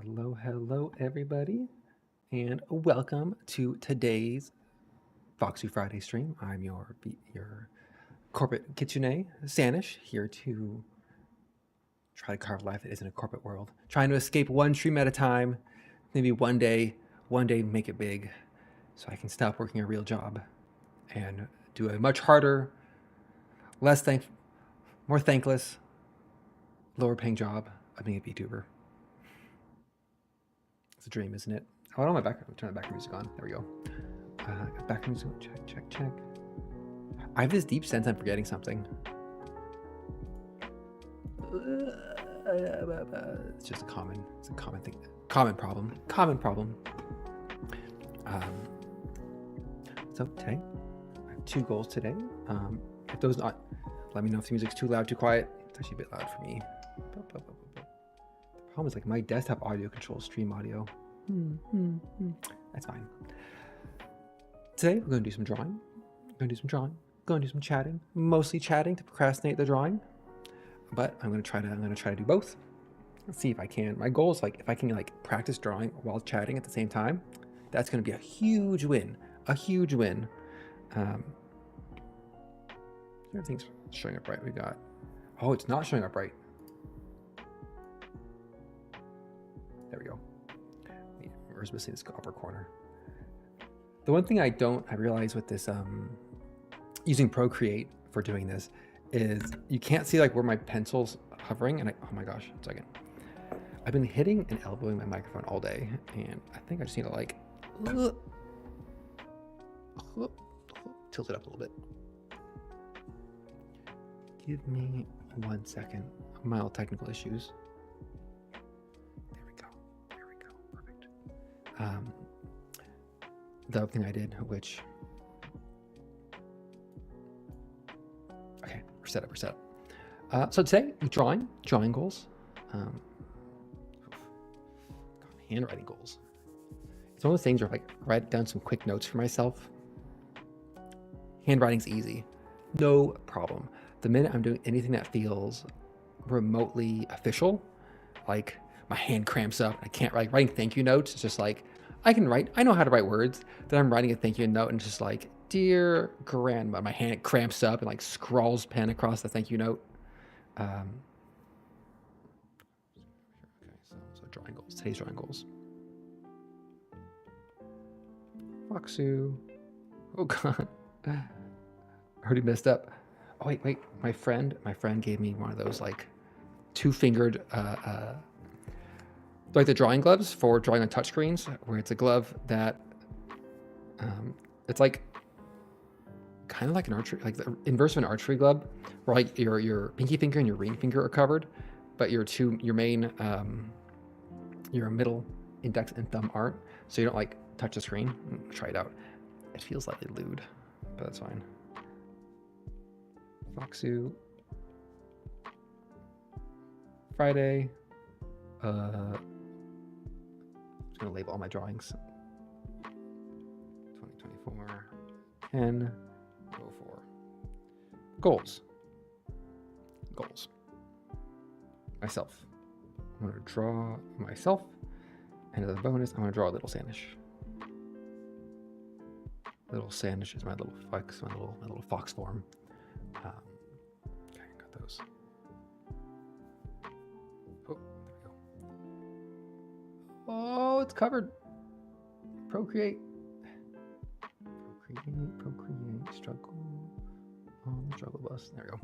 Hello, everybody, and welcome to today's Foxtsu Friday stream. I'm your corporate kitsune, Sanish, here to try to carve life that isn't a corporate world. Trying to escape one stream at a time, maybe one day make it big, so I can stop working a real job and do a much harder, more thankless, lower paying job of being a VTuber. It's a dream, isn't it? Oh, I don't have my turn the background music on. There we go. Background music. Check. I have this deep sense I'm forgetting something. It's just a common thing. Common problem. So today, I have 2 goals today. If those not, let me know if the music's too loud, too quiet. It's actually a bit loud for me. The problem is like my desktop audio controls stream audio. That's fine. Today we're going to do some drawing. Going to do some chatting. Mostly chatting to procrastinate the drawing. But I'm going to try to do both. Let's see if I can. My goal is like if I can like practice drawing while chatting at the same time. That's going to be a huge win. Everything's showing up right. We got. Oh, it's not showing up right. There we go. Where's missing this upper corner? The one thing I realize with this using Procreate for doing this is you can't see like where my pencil's hovering, and oh my gosh, 1 second. I've been hitting and elbowing my microphone all day, and I think I just need to like tilt it up a little bit. Give me 1 second. Mild technical issues. There we go. Perfect. The other thing I did, which okay, we're set up. So today, drawing goals, handwriting goals. It's one of those things where I like write down some quick notes for myself. Handwriting's easy, no problem. The minute I'm doing anything that feels remotely official, like my hand cramps up, I can't write. Writing thank you notes, it's just like I know how to write words. Then I'm writing a thank you note and just like, dear grandma, my hand cramps up and like scrawls pen across the thank you note. Okay, so drawing goals. Today's drawing goals. Foxtsu. Oh god. I already messed up. Oh wait. My friend gave me one of those like 2-fingered like the drawing gloves for drawing on touchscreens, where it's a glove that it's like kind of like an archery, like the inverse of an archery glove, where like your pinky finger and your ring finger are covered, but your middle index and thumb aren't, so you don't like touch the screen. Try it out. It feels slightly lewd, but that's fine. Foxtsu Friday. I'm just gonna label all my drawings. 2024 10 04. Goals. Myself. I'm gonna draw myself, and as a bonus, I'm gonna draw a little Sanish. Little Sanish is my little fox, my little fox form. Okay, got those. Oh, there we go. Oh, it's covered. Procreate. Struggle on the struggle bus. There we go.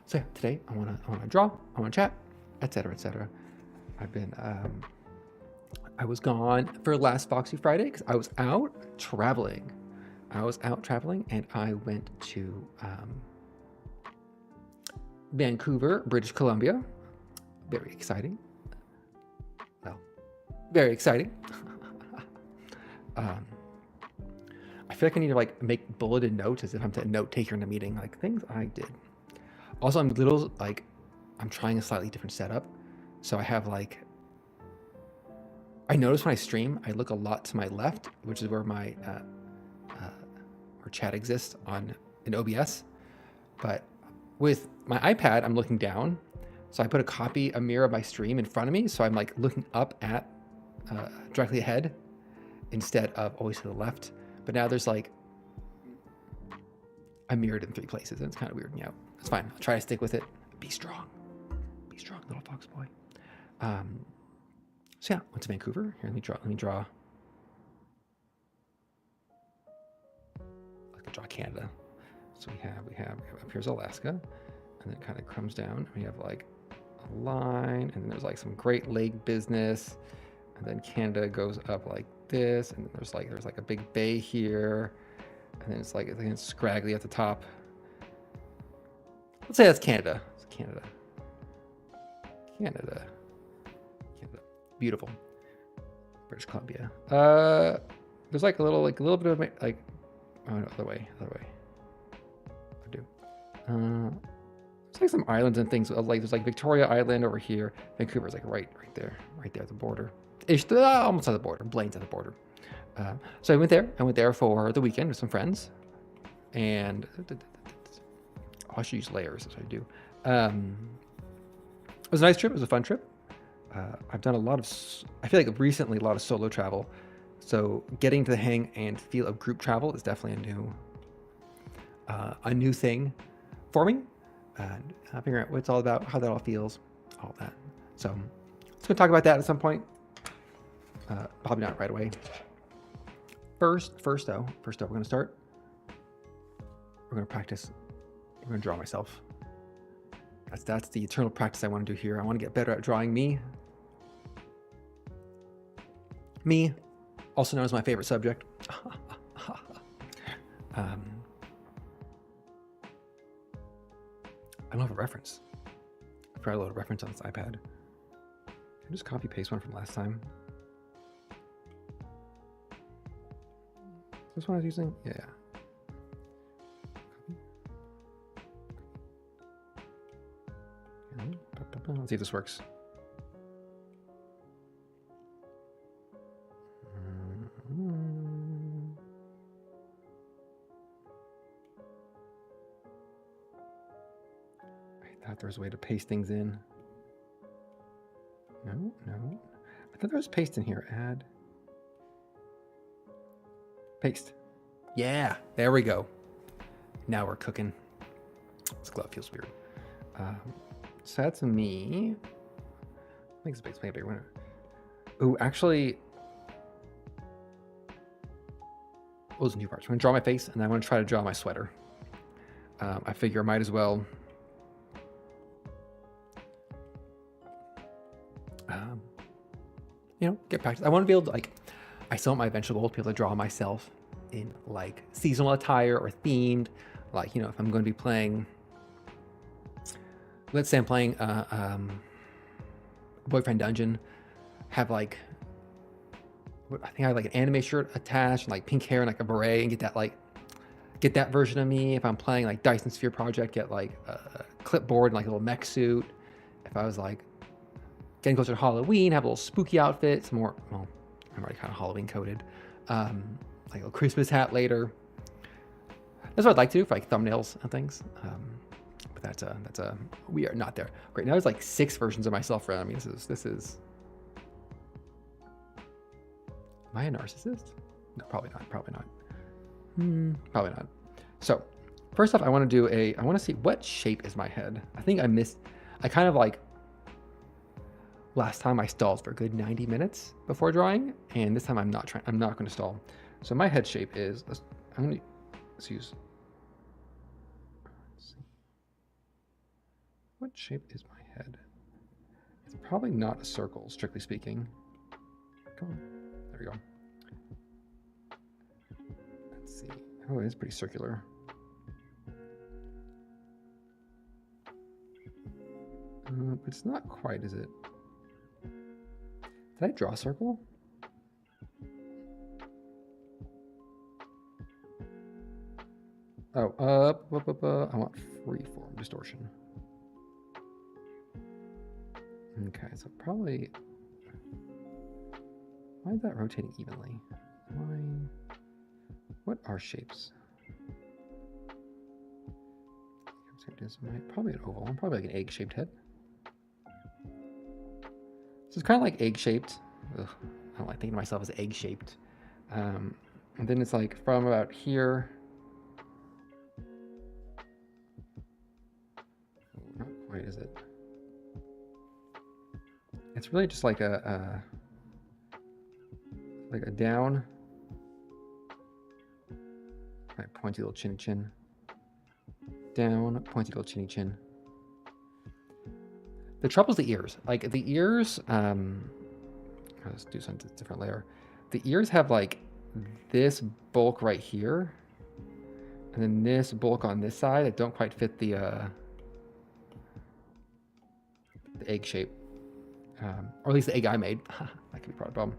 So yeah, today I wanna draw, I wanna chat, etc. I've been I was gone for last Foxtsu Friday because I was out traveling. And I went to Vancouver, British Columbia. Very exciting. Well, very exciting. I feel like I need to like make bulleted notes as if I'm a note taker in a meeting, like things I did. Also, I'm trying a slightly different setup. So I have like, I notice when I stream, I look a lot to my left, which is where my where chat exists in OBS. But with my iPad, I'm looking down. So I put a mirror of my stream in front of me, so I'm like looking up at directly ahead instead of always to the left. But now there's like I'm mirrored in 3 places, and it's kind of weirding me out. It's fine. I'll try to stick with it. Be strong, little fox boy. So yeah, went to Vancouver. Here, let me draw. I could draw Canada. So we have up here's Alaska, and then it kind of comes down. We have like a line, and then there's like some Great Lake business, and then Canada goes up like this, and then there's like a big bay here, and then it's like it's scraggly at the top. Let's say that's Canada. It's Canada. Beautiful. British Columbia. There's like a little bit of like, oh no, other way. I do. It's like some islands and things. Like there's like Victoria Island over here. Vancouver's like right there at the border. Almost at the border. Blaine's at the border. So I went there for the weekend with some friends, and I should use layers. That's what I do. It was a nice trip. It was a fun trip. I've done I feel like recently a lot of solo travel. So getting to the hang and feel of group travel is definitely a new thing for me. And figuring out what it's all about, how that all feels, all that. So let's go talk about that at some point. Probably not right away. First though, we're going to start. We're going to practice. We're going to draw myself. That's the eternal practice I want to do here. I want to get better at drawing me. Me, also known as my favorite subject. I don't have a reference. I forgot to load a reference on this iPad. Can I just copy paste one from last time? Is this one I was using? Yeah. Let's see if this works. I thought there was a way to paste things in. No. I thought there was paste in here. Add. Paste. Yeah, there we go. Now we're cooking. This glove feels weird. So that's me. Makes a big winner. Oh, actually, those are 2 parts. I'm gonna draw my face, and then I'm gonna try to draw my sweater. I figure I might as well. Get practice. I want to be able to I still want my eventual goal to be able to draw myself in like seasonal attire or themed. Like, if I'm going to be playing. Let's say I'm playing Boyfriend Dungeon, have I think I have like an anime shirt attached and like pink hair and like a beret, and get that version of me. If I'm playing like Dyson Sphere Project, get like a clipboard and like a little mech suit. If I was like getting closer to Halloween, have a little spooky outfit, I'm already kind of Halloween coded. Like a Christmas hat later. That's what I'd like to do for like thumbnails and things. But we are not there. Great. Now there's like 6 versions of myself around me. This is. Am I a narcissist? No, probably not. Probably not. So first off, I want to see what shape is my head. I think I kind of like last time I stalled for a good 90 minutes before drawing. And this time I'm not going to stall. So my head shape is, let's use. What shape is my head? It's probably not a circle, strictly speaking. Come on. There we go. Let's see. Oh, it is pretty circular. But it's not quite, is it? Did I draw a circle? Oh, up. I want freeform distortion. Okay, so probably. Why is that rotating evenly? What are shapes? Probably an oval. Probably like an egg-shaped head. So it's kind of like egg-shaped. Ugh, I don't like thinking of myself as egg-shaped. And then it's like from about here. Not quite, is it? It's really just like a down, right, pointy little chinny chin, down, pointy little chinny chin. The trouble's the ears. Like the ears, let's do something different layer. The ears have like this bulk right here, and then this bulk on this side that don't quite fit the egg shape, or at least the egg I made. That could be part of the problem.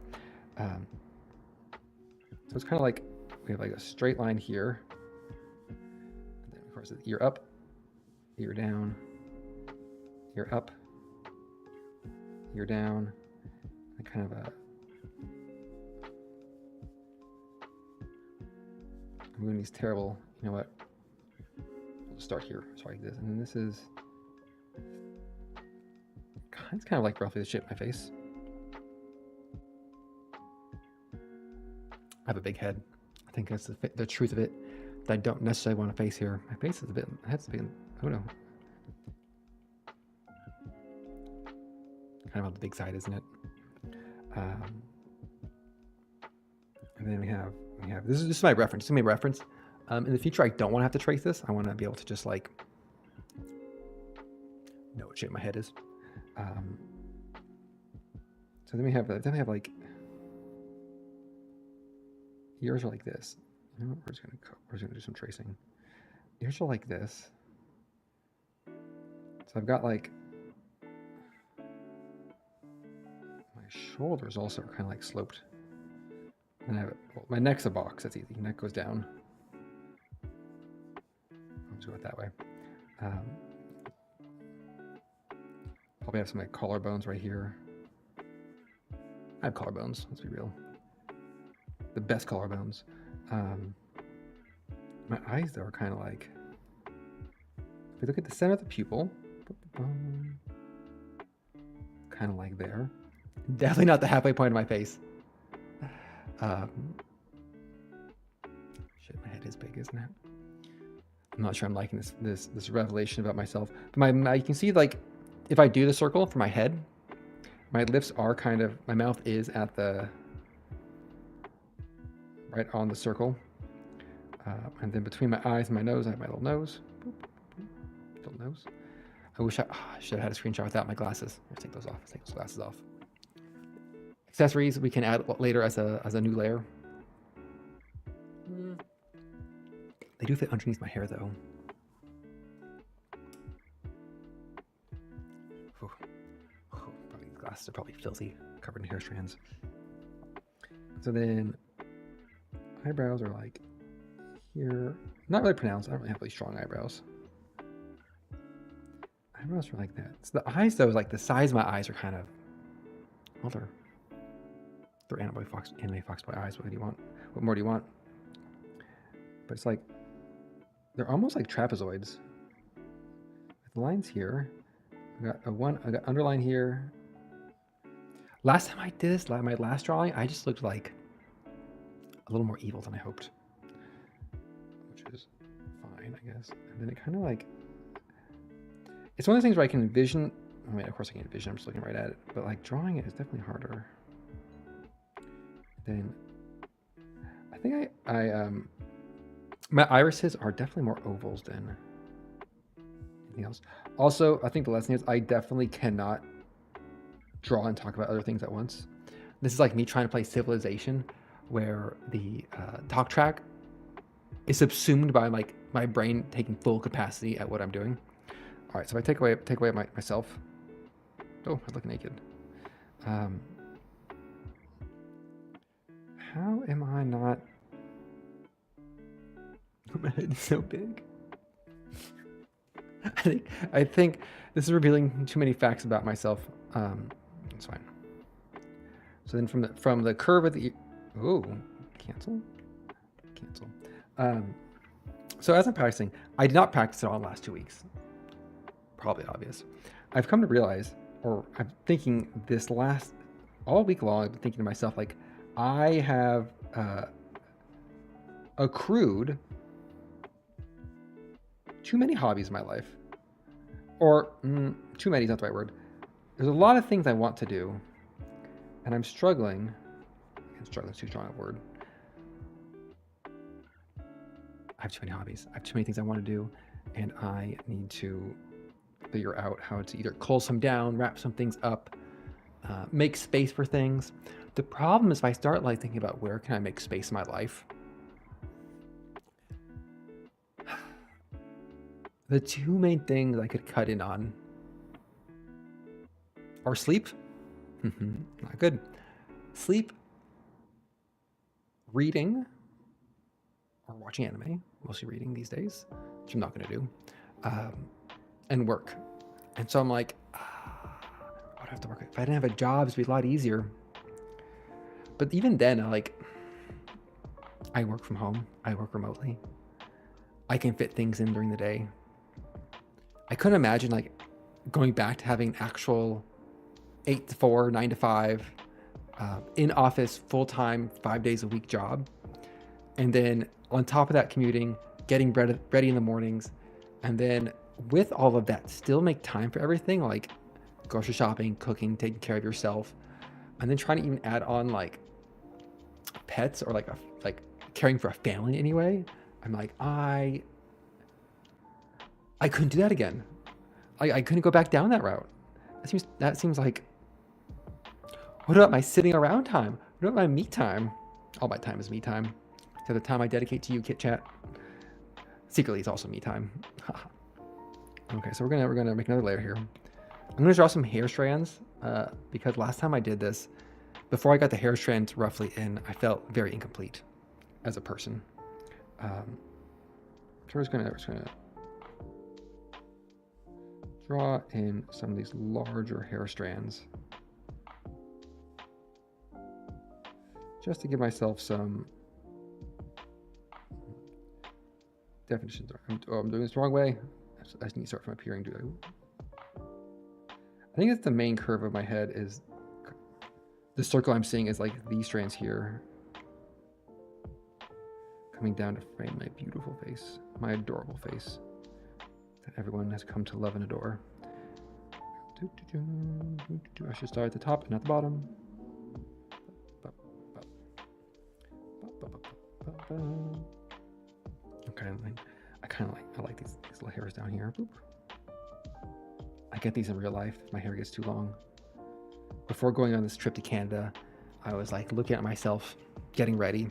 So it's kind of like we have like a straight line here, and then of course it's ear up, ear down, ear up, ear down, and kind of a. I'm doing these terrible. You know what? We'll start here. Sorry, like this, and then this is. It's kind of like roughly the shape of my face. I have a big head. I think that's the truth of it. That I don't necessarily want a face here. My face is a bit. My head's a bit. Oh no. Kind of on the big side, isn't it? And then we have this is my reference. This is my reference. In the future, I don't want to have to trace this. I want to be able to just like know what shape my head is. So then we have like ears are like this. You know, we're just gonna do some tracing. Ears are like this. So I've got like my shoulders also are kind of like sloped. And I have my neck's a box. That's easy. Neck goes down. I'll just go it that way. Probably have some like collarbones right here. I have collarbones, let's be real. The best collarbones. My eyes though are kind of like, if we look at the center of the pupil, kind of like there. Definitely not the halfway point of my face. Shit, my head is big, isn't it? I'm not sure I'm liking this revelation about myself. But you can see like, if I do the circle for my head, my lips are kind of, my mouth is at the, right on the circle. And then between my eyes and my nose, I have my little nose. Boop, boop, little nose. I wish I should have had a screenshot without my glasses. Let's take those off. Let's take those glasses off. Accessories we can add later as a new layer. They do fit underneath my hair though. These glasses are probably filthy, covered in hair strands. So then eyebrows are like here. Not really pronounced. I don't really have really strong eyebrows. Eyebrows are like that. So the eyes though, is like the size of my eyes are kind of, well, they're anime Foxboy eyes. What do you want? What more do you want? But it's like, they're almost like trapezoids. The lines here. I got underline here. Last time I did this, my last drawing, I just looked like a little more evil than I hoped. Which is fine, I guess. And then it kind of like, it's one of those things where I can envision, I mean, of course I can envision, I'm just looking right at it, but like drawing it is definitely harder. Then, I think my irises are definitely more ovals than anything else. Also, I think the lesson is I definitely cannot draw and talk about other things at once. This is like me trying to play Civilization, where the talk track is subsumed by like my brain taking full capacity at what I'm doing. All right, so if I take away myself. Oh, I look naked. How am I not? My head is so big. I think this is revealing too many facts about myself. It's fine. So then from the curve of the cancel. So as I'm practicing, I did not practice it all the last 2 weeks. Probably obvious. I've come to realize or I'm thinking this last all week long, I've been thinking to myself, like, I have accrued too many hobbies in my life. Or too many is not the right word. There's a lot of things I want to do, and I'm struggling. Struggling is too strong a word. I have too many hobbies. I have too many things I want to do, and I need to figure out how to either cull some down, wrap some things up, make space for things. The problem is if I start like thinking about where can I make space in my life, the two main things I could cut in on are sleep. Not good. Sleep, reading, or watching anime, mostly reading these days, which I'm not going to do, and work. And so I'm like, I would have to work. If I didn't have a job, it'd be a lot easier. But even then, I work from home. I work remotely. I can fit things in during the day. I couldn't imagine like going back to having an actual 8 to 4, 9 to 5, in office, full-time, 5 days a week job. And then on top of that, commuting, getting ready in the mornings. And then with all of that, still make time for everything, like grocery shopping, cooking, taking care of yourself. And then trying to even add on like pets or like caring for a family anyway. I'm like, I couldn't do that again. I couldn't go back down that route. That seems like, what about my sitting around time? What about my me time? All my time is me time. So the time I dedicate to you, Kit Chat. Secretly, it's also me time. Okay, so we're gonna make another layer here. I'm gonna draw some hair strands because last time I did this, before I got the hair strands roughly in, I felt very incomplete as a person. So we're just gonna draw in some of these larger hair strands just to give myself some definitions. I'm doing this the wrong way. I just need to start from up here and do it. I think it's the main curve of my head is the circle I'm seeing is like these strands here coming down to frame my beautiful face, my adorable face that everyone has come to love and adore. I should start at the top and not the bottom. Okay, I like these little hairs down here. Boop. I get these in real life if my hair gets too long. Before going on this trip to Canada, I was like looking at myself, getting ready,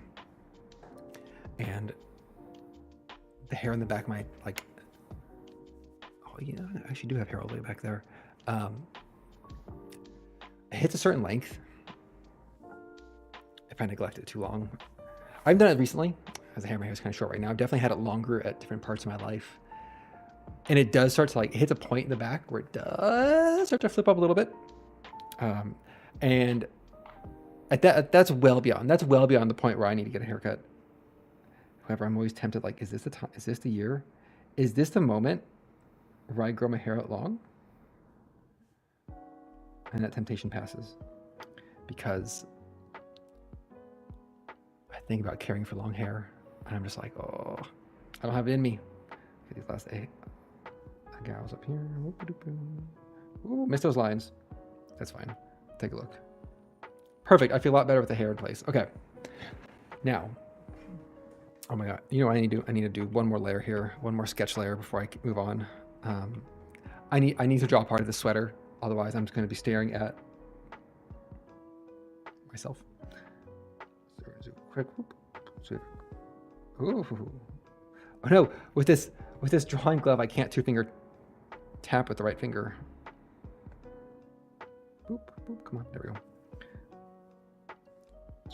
and the hair in the back of my like, oh yeah, I actually do have hair all the way back there. It hits a certain length if I neglect it too long. I've done it recently, as my hair is kind of short right now. I've definitely had it longer at different parts of my life. And it does start to like, it hits a point in the back where it does start to flip up a little bit. And at that's well beyond the point where I need to get a haircut. However, I'm always tempted, like, is this the time? Is this the year? Is this the moment where I grow my hair out long? And that temptation passes because I think about caring for long hair and I'm just like, oh, I don't have it in me. Okay, these last 8 gals up here. Ooh, missed those lines. That's fine. Take a look. Perfect. I feel a lot better with the hair in place. Okay. Now, oh my God. You know what I need to do? I need to do one more layer here, one more sketch layer before I move on. I need to draw part of the sweater. Otherwise, I'm just going to be staring at myself. So quick. Ooh. Oh no! With this drawing glove, I can't 2-finger tap with the right finger. Boop, boop. Come on, there we go.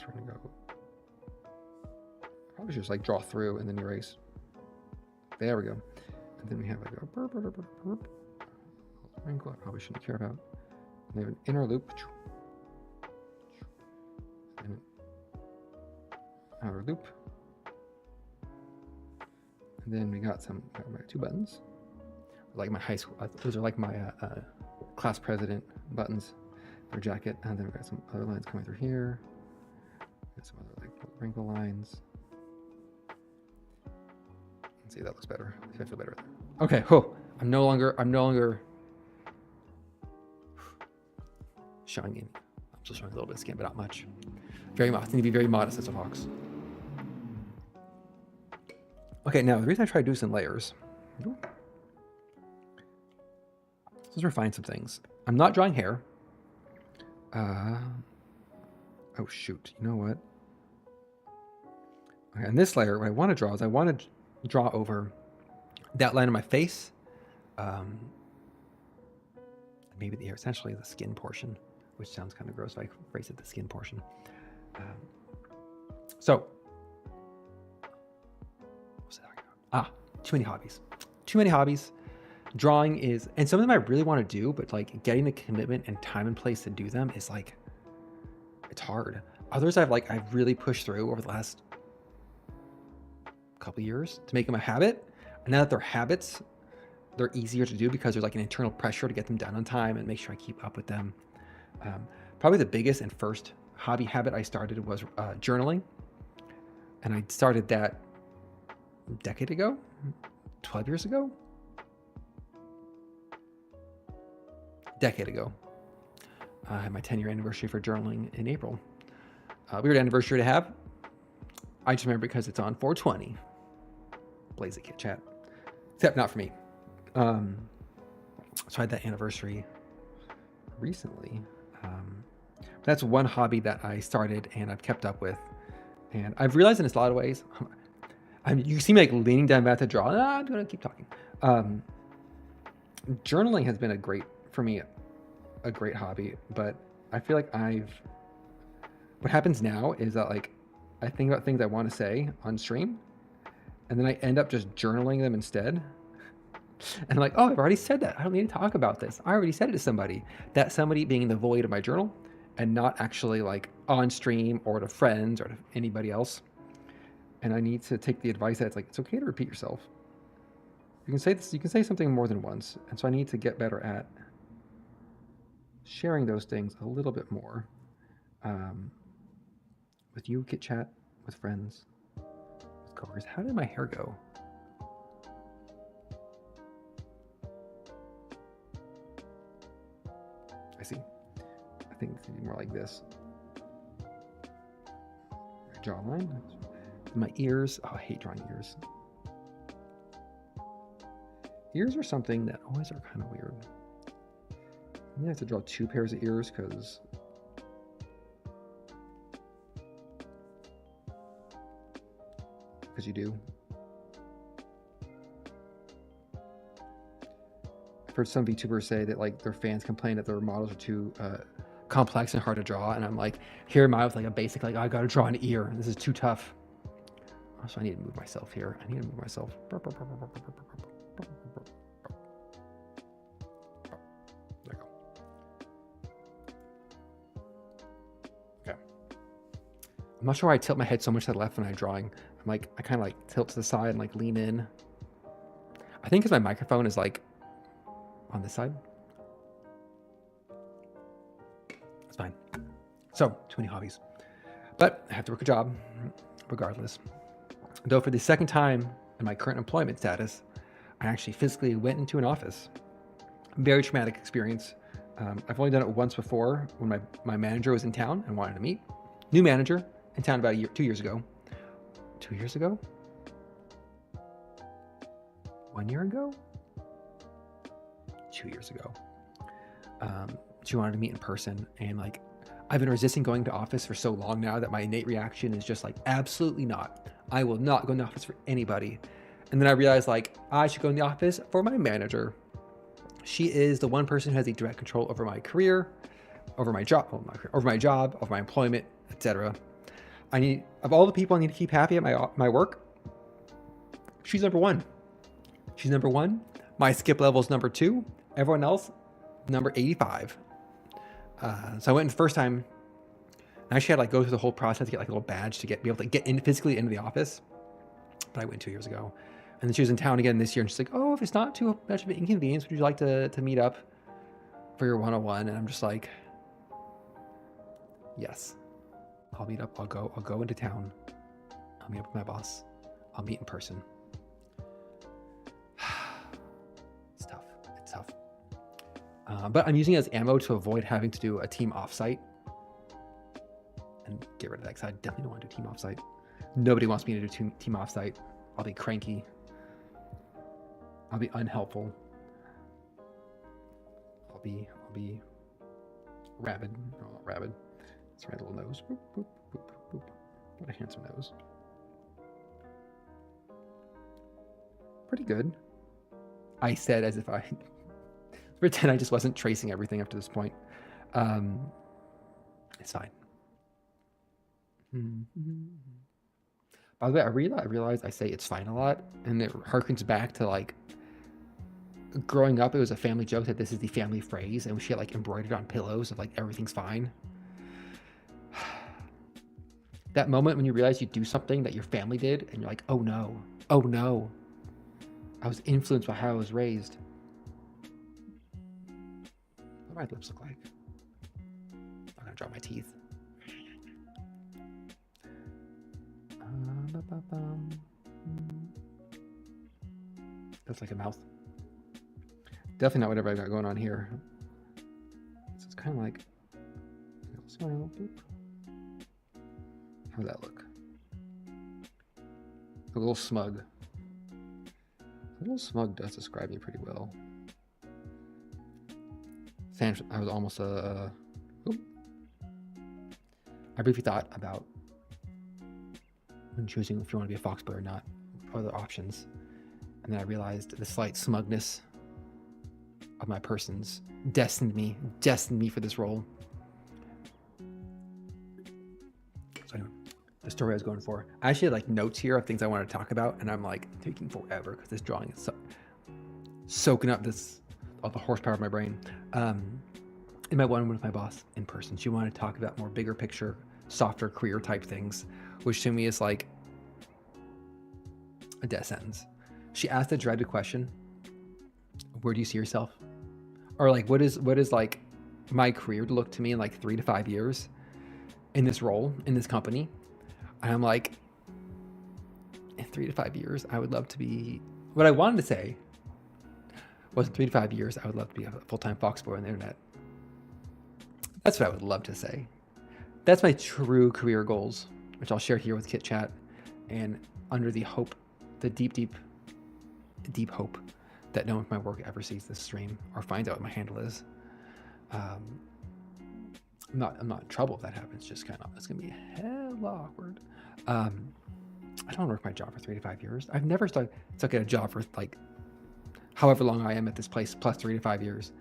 Trying to go. Probably should just like draw through and then erase. There we go. And then we have like a burp. Wrinkle I probably shouldn't care about. And we have an inner loop. And an outer loop. And then we got my 2 buttons. Like my high school. Those are like my class president buttons for jacket. And then we've got some other lines coming through here. Got some other like wrinkle lines. Let's see, that looks better. I feel better there. Okay, I'm no longer showing in. I'm still showing a little bit of skin, but not much. Very modest. Need to be very modest as a fox. Okay, now the reason I try to do this in layers. Let's refine some things. I'm not drawing hair. Oh shoot! You know what? Okay, on this layer, what I want to draw is I want to draw over that line of my face. Maybe the hair, essentially the skin portion, which sounds kind of gross if I phrase it the skin portion. So, what's that about? Too many hobbies. Too many hobbies. Drawing is, and some of them I really want to do, but like getting the commitment and time and place to do them is like, it's hard. Others I've really pushed through over the last couple of years to make them a habit. And now that they're habits, they're easier to do because there's like an internal pressure to get them done on time and make sure I keep up with them. Probably the biggest and first hobby habit I started was journaling. And I started that a decade ago, 12 years ago. Decade ago. I had my 10-year anniversary for journaling in April. Weird anniversary to have. I just remember because it's on 420. Blaze it, Kit Chat. Except not for me. So I had that anniversary recently. That's one hobby that I started and I've kept up with. And I've realized in a lot of ways, you see me like leaning down back to draw. I'm going to keep talking. Journaling has been a great hobby, but I feel like what happens now is that like, I think about things I want to say on stream, and then I end up just journaling them instead. And I'm like, oh, I've already said that. I don't need to talk about this. I already said it to somebody. That somebody being the void of my journal and not actually like on stream or to friends or to anybody else. And I need to take the advice that it's okay to repeat yourself. You can say this, you can say something more than once. And so I need to get better at sharing those things a little bit more. With you, Kit Chat, with friends, with coworkers. How did my hair go? I see. I think it's gonna be more like this. Jawline. My ears. Oh, I hate drawing ears. Ears are something that always are kind of weird. I have to draw 2 pairs of ears because you do. I've heard some VTubers say that like their fans complain that their models are too complex and hard to draw, and I'm like, here am I with like a basic like I gotta draw an ear. This is too tough. Also, I need to move myself here. I need to move myself. There you go. Okay. I'm not sure why I tilt my head so much to the left when I'm drawing. I'm like, I kind of like tilt to the side and like lean in. I think because my microphone is like on this side. It's fine. So, too many hobbies. But I have to work a job regardless. Though for the second time in my current employment status, I actually physically went into an office. Very traumatic experience. I've only done it once before when my manager was in town and wanted to meet. New manager in town about 2 years ago. 2 years ago? 1 year ago? 2 years ago. She wanted to meet in person, and like I've been resisting going to office for so long now that my innate reaction is just like, absolutely not. I will not go in the office for anybody. And then I realized like I should go in the office for my manager. She is the one person who has the direct control over my career, over my job, over my employment, etc. Of all the people I need to keep happy at my work, she's number one. She's number one. My skip level is number 2. Everyone else, number 85. So I went in the first time. I actually had to like go through the whole process to get like a little badge to be able to get in physically into the office. But I went 2 years ago. And then she was in town again this year, and she's like, oh, if it's not too much of an inconvenience, would you like to meet up? for your 101, and I'm just like, yes, I'll meet up. I'll go into town. I'll meet up with my boss. I'll meet in person. It's tough. It's tough. But I'm using it as ammo to avoid having to do a team offsite and get rid of that, because I definitely don't want to do team offsite. Nobody wants me to do team offsite. I'll be cranky. I'll be unhelpful. I'll be rabid. No, not rabid. It's my little nose. Boop, boop, boop, boop. What a handsome nose. Pretty good. I said as if I pretend I just wasn't tracing everything up to this point. It's fine. By the way, I realized I say it's fine a lot, and it harkens back to like growing up. It was a family joke that this is the family phrase, and we had like embroidered on pillows of like everything's fine. That moment when you realize you do something that your family did, and you're like, oh no, I was influenced by how I was raised. What do my lips look like? I'm gonna drop my teeth. That's like a mouth. Definitely not whatever I got going on here. So it's kind of like smile. How'd that look? A little smug. A little smug does describe me pretty well. I was almost I briefly thought about when choosing if you want to be a Foxboy or not, other options, and then I realized the slight smugness of my persons destined me for this role. So anyway, the story I was going for. I actually had like notes here of things I wanted to talk about, and I'm like taking forever because this drawing is soaking up all the horsepower of my brain. In my one with my boss in person, she wanted to talk about more bigger picture, softer career type things, which to me is like a death sentence. She asked the dreaded question, where do you see yourself? Or like, what is like my career to look to me in like 3 to 5 years in this role, in this company? And I'm like, in 3 to 5 years, I would love to be, what I wanted to say was in 3 to 5 years, I would love to be a full-time Foxboy on the internet. That's what I would love to say. That's my true career goals, which I'll share here with Kit Chat, and under the hope, the deep hope that no one from my work ever sees this stream or finds out what my handle is. I'm not in trouble if that happens. Just kind of, it's gonna be hella awkward. I don't want to work my job for 3 to 5 years. I've never stuck at a job for like however long I am at this place plus 3 to 5 years.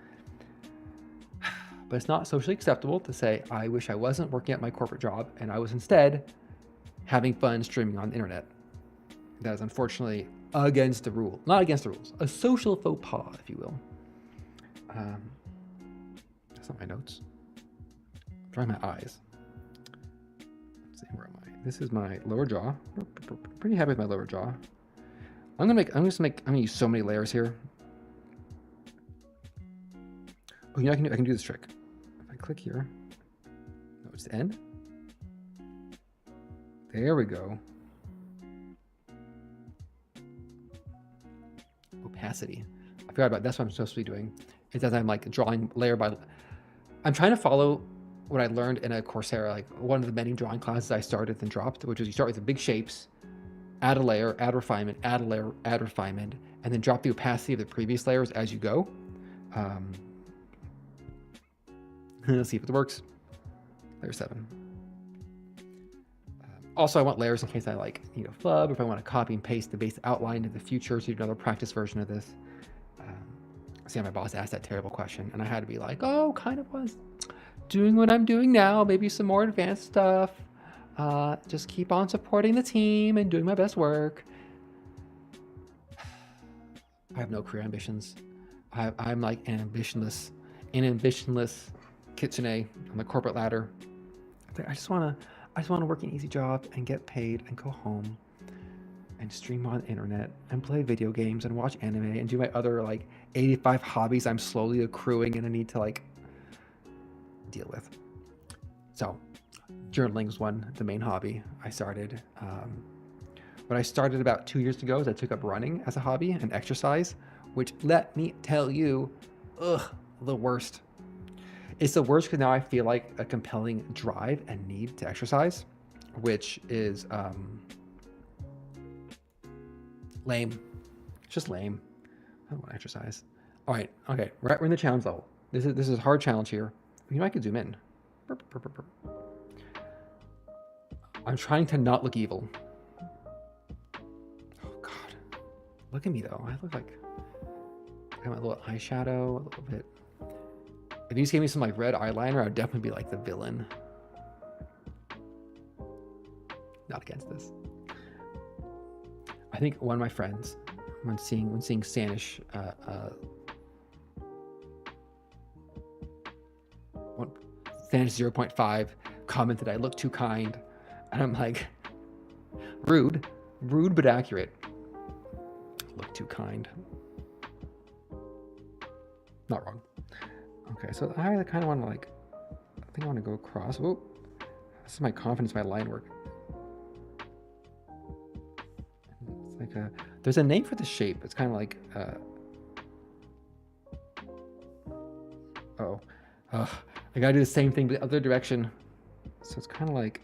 But it's not socially acceptable to say, I wish I wasn't working at my corporate job and I was instead having fun streaming on the internet. That is unfortunately against the rule. Not against the rules. A social faux pas, if you will. That's not my notes. I'm drawing my eyes. Let's see, where am I? This is my lower jaw. Pretty happy with my lower jaw. I'm gonna use so many layers here. Oh, you know, I can do this trick. If I click here, no, it's the end. There we go. Opacity. I forgot about that's what I'm supposed to be doing. It's as I'm like drawing layer by. I'm trying to follow what I learned in a Coursera, like one of the many drawing classes I started and dropped, which is you start with the big shapes, add a layer, add refinement, add a layer, add refinement, and then drop the opacity of the previous layers as you go. Let's see if it works. Layer 7. Also, I want layers in case I like need a flub, if I want to copy and paste the base outline in the future to do another practice version of this. See, my boss asked that terrible question, and I had to be like, oh, kind of was doing what I'm doing now, maybe some more advanced stuff. Just keep on supporting the team and doing my best work. I have no career ambitions. I'm like an ambitionless kitsune on the corporate ladder. I just want to work an easy job and get paid and go home and stream on the internet and play video games and watch anime and do my other like 85 hobbies I'm slowly accruing and I need to like deal with. So journaling is the main hobby I started. What I started about 2 years ago is I took up running as a hobby and exercise, which let me tell you, the worst. It's the worst because now I feel like a compelling drive and need to exercise, which is lame. It's just lame. I don't want to exercise. All right, okay, we're in the challenge level. This is a hard challenge here. You know, I could zoom in. I'm trying to not look evil. Oh God, look at me though. I look like I got my little eyeshadow, a little bit. If you just gave me some like red eyeliner, I would definitely be like the villain. Not against this. I think one of my friends, when seeing Sanish, Sanish 0.5 commented I look too kind, and I'm like, rude but accurate. Look too kind. Not wrong. Okay, so I kind of want to like, I think I want to go across. Oh, this is my confidence, my line work. It's like a, there's a name for the shape. It's kind of like, I gotta do the same thing but the other direction. So it's kind of like,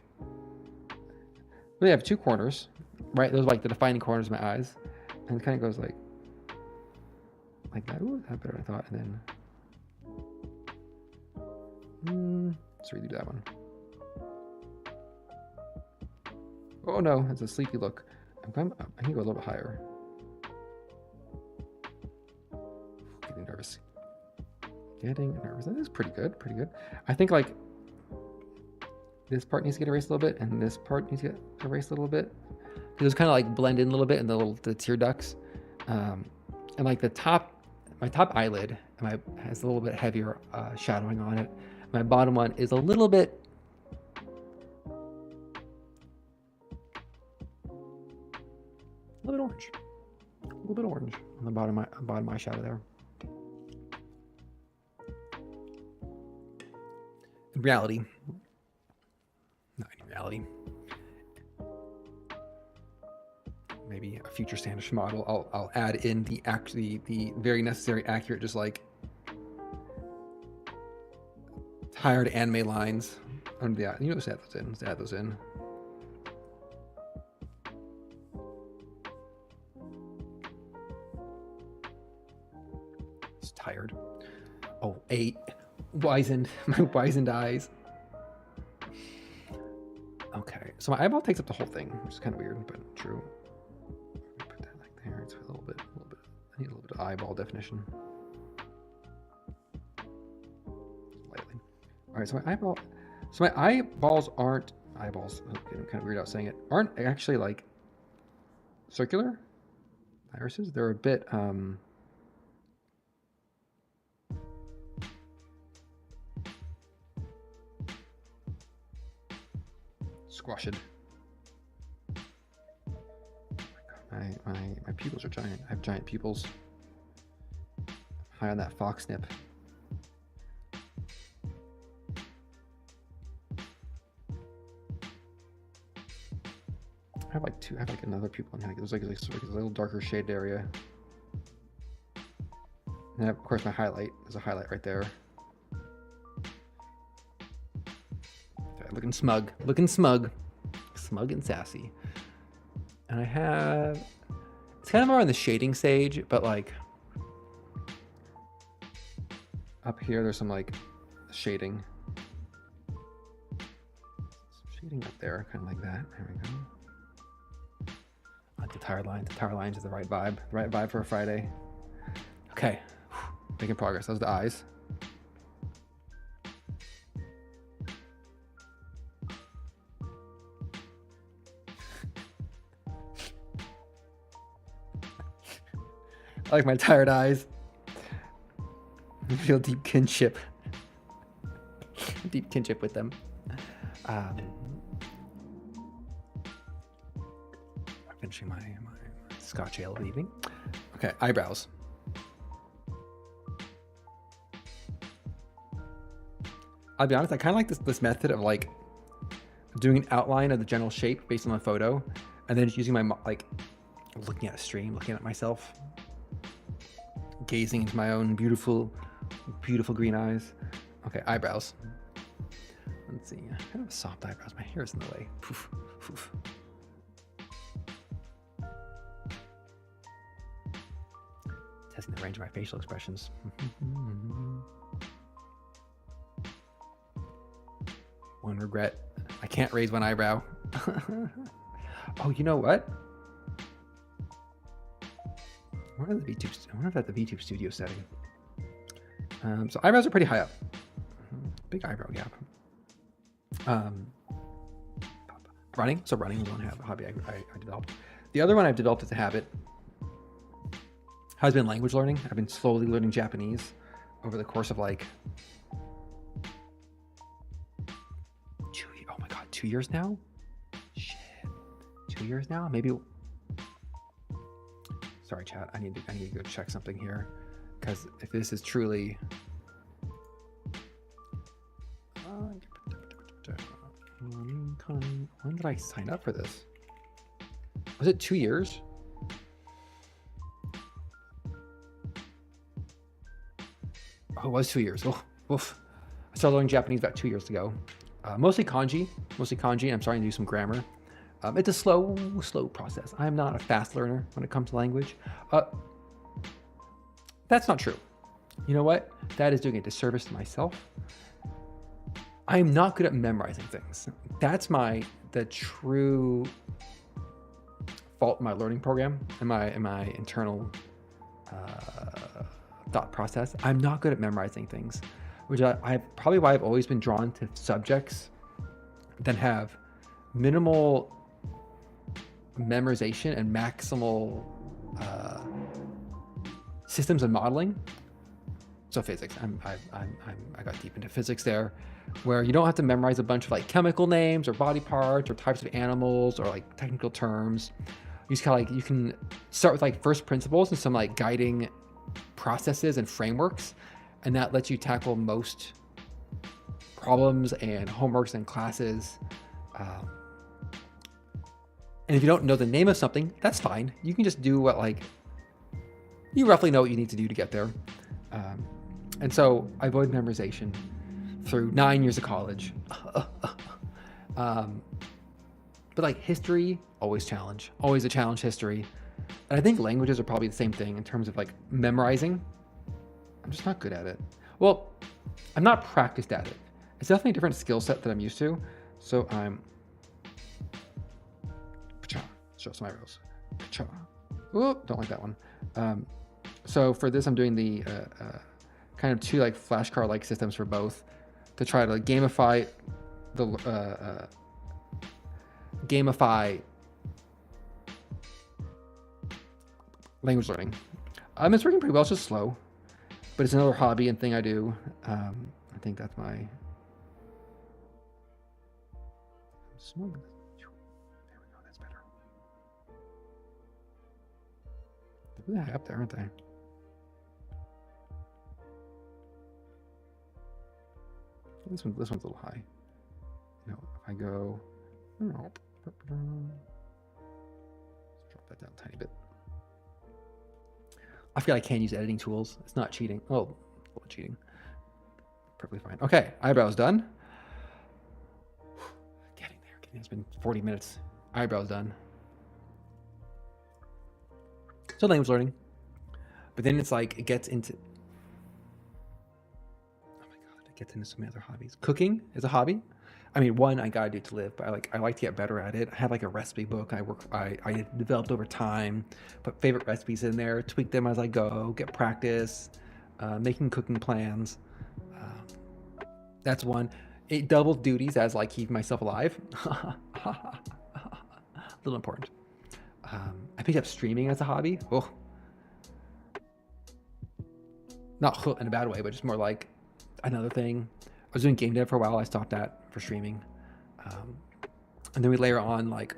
we have two corners, right? Those are like the defining corners of my eyes. And it kind of goes like that. Ooh, that's better than I thought. And then, let's redo that one. Oh no, it's a sleepy look. I can go a little bit higher. Getting nervous. That is pretty good, I think like this part needs to get erased a little bit, and this part needs to get erased a little bit. Because it's kind of like blend in a little bit in the tear ducts. And like my top eyelid has a little bit heavier shadowing on it. My bottom one is a little bit orange. A little bit orange on the bottom of my shadow there. In reality, maybe a future Standish model, I'll add in the very necessary, accurate, just like tired anime lines. Yeah, you know, just add those in. Just add those in. It's tired. Oh, 8. Wizened. My wizened eyes. Okay, so my eyeball takes up the whole thing, which is kind of weird, but true. Put that like there. It's a little bit. I need a little bit of eyeball definition. Lightly. All right, so my eyeballs aren't eyeballs. I'm getting kind of weird out saying it. Aren't actually like circular irises. They're a bit squashed. My pupils are giant. I have giant pupils. High on that fox nip. I have like another pupil in here. There's like a little darker shaded area. And of course my highlight. There's a highlight right there. Okay, looking smug. Smug and sassy. And I have, it's kind of more on the shading stage, but like up here there's some like shading. Shading up there, kind of like that. There we go. The tire lines is the right vibe for a Friday. Okay, making progress. Those are the eyes. I like my tired eyes. I feel deep kinship with them. I'm finishing my Scotch ale of the evening. Okay, eyebrows. I'll be honest, I kind of like this method of like doing an outline of the general shape based on the photo, and then just using my, like, looking at a stream, looking at myself, gazing into my own beautiful, beautiful green eyes. Okay, eyebrows. Let's see. I kind of soft eyebrows. My hair is in the way. Poof, poof. Testing the range of my facial expressions. One regret. I can't raise one eyebrow. Oh, you know what? I wonder if that's the VTube studio setting. So eyebrows are pretty high up. Big eyebrow gap. Running. So running is one hobby I developed. The other one I've developed as a habit has been language learning. I've been slowly learning Japanese over the course of like 2 years now? Shit. 2 years now? Maybe. Sorry, chat. I need to go check something here, because if this is truly when did I sign up for this? Was it 2 years? Oh, it was 2 years. Oh, oof. I started learning Japanese about 2 years ago. Mostly kanji, and I'm starting to do some grammar. It's a slow process. I'm not a fast learner when it comes to language. That's not true. You know what? That is doing a disservice to myself. I am not good at memorizing things. That's the true fault in my learning program and my internal thought process. I'm not good at memorizing things, which I probably why I've always been drawn to subjects that have minimal memorization and maximal systems of modeling. So physics, I got deep into physics there, where you don't have to memorize a bunch of like chemical names or body parts or types of animals or like technical terms. You just kind of like, you can start with like first principles and some like guiding processes and frameworks, and that lets you tackle most problems and homeworks and classes. And if you don't know the name of something, that's fine. You can just do what, like, you roughly know what you need to do to get there. And so I avoid memorization through 9 years of college. But like history, always a challenge history. And I think languages are probably the same thing in terms of like memorizing. I'm just not good at it. Well, I'm not practiced at it. It's definitely a different skill set that I'm used to. So I'm show some eyebrows. Oh, don't like that one. So for this, I'm doing the kind of two like flashcard-like systems for both to try to like, gamify language learning. It's working pretty well. It's just slow, but it's another hobby and thing I do. I think that's my. There we go. That's better. They're really high up there, aren't they? This one's a little high. You know, if I go, let's drop that down a tiny bit. I feel I can use editing tools. It's not cheating. Well, a little cheating. Perfectly fine. Okay, eyebrows done. Getting there. It's been 40 minutes. Eyebrows done. So language learning. But then it's like, it gets into so many other hobbies. Cooking is a hobby. I mean, one I gotta do to live, but I like to get better at it. I have like a recipe book I developed over time, put favorite recipes in there, tweak them as I go, get practice, making cooking plans. That's one. It doubles duties as like keeping myself alive. A little important. I picked up streaming as a hobby. Oh, not in a bad way, but just more like another thing. I was doing game dev for a while. I stopped that for streaming. And then we layer on like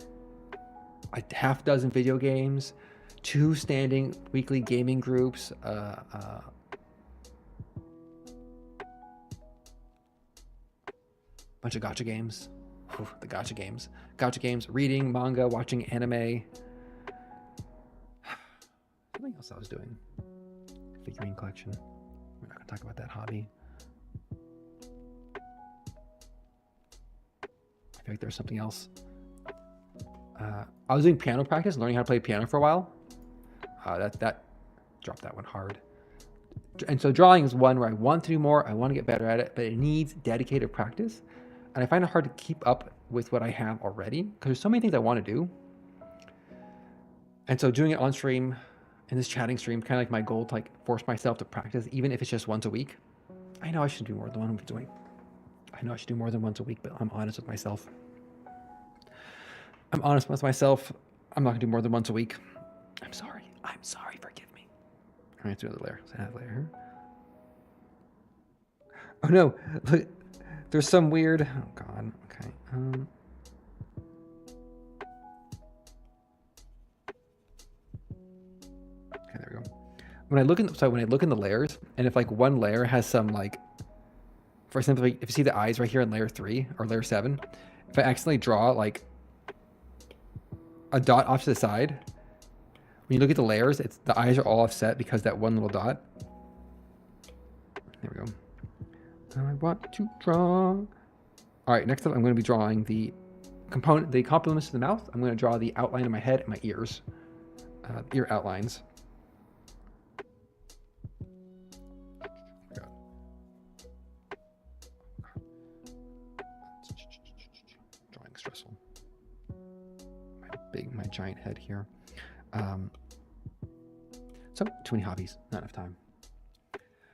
a half dozen video games, 2 standing weekly gaming groups, Bunch of gotcha games. Whew, the gotcha games. Gotcha games, reading, manga, watching anime. Something else I was doing. Figurine collection. We're not going to talk about that hobby. I feel like there's something else. I was doing piano practice, learning how to play piano for a while. That dropped that one hard. And so drawing is one where I want to do more. I want to get better at it, but it needs dedicated practice. And I find it hard to keep up with what I have already because there's so many things I want to do. And so doing it on stream, in this chatting stream, kind of like my goal to like force myself to practice, even if it's just once a week. I know I should do more than what I'm doing. I know I should do more than once a week, but I'm honest with myself. I'm honest with myself. I'm not gonna do more than once a week. I'm sorry. I'm sorry. Forgive me. All right, let's do another layer. Let's add a layer here. Oh no! Look, there's some weird. Oh god. Okay. Okay, there we go. When I look in the layers, and if like one layer has some like, for example, if you see the eyes right here in layer 3 or layer 7, if I accidentally draw like a dot off to the side, when you look at the layers, the eyes are all offset because that one little dot. There we go. I want to draw. All right, next up I'm going to be drawing the complements to the mouth. I'm going to draw the outline of my head and my ears, ear outlines. Drawing stressful. My giant head here. So too many hobbies, not enough time.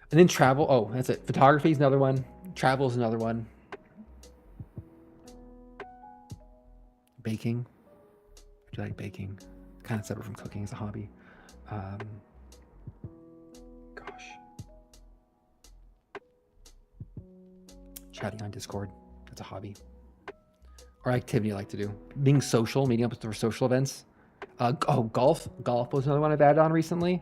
And then travel. Oh, that's it. Photography is another one. Travel is another one. Baking. Do you like baking? Kind of separate from cooking as a hobby. Gosh. Chatting on Discord. That's a hobby. Or activity I like to do. Being social, meeting up for social events. Golf. Golf was another one I've added on recently.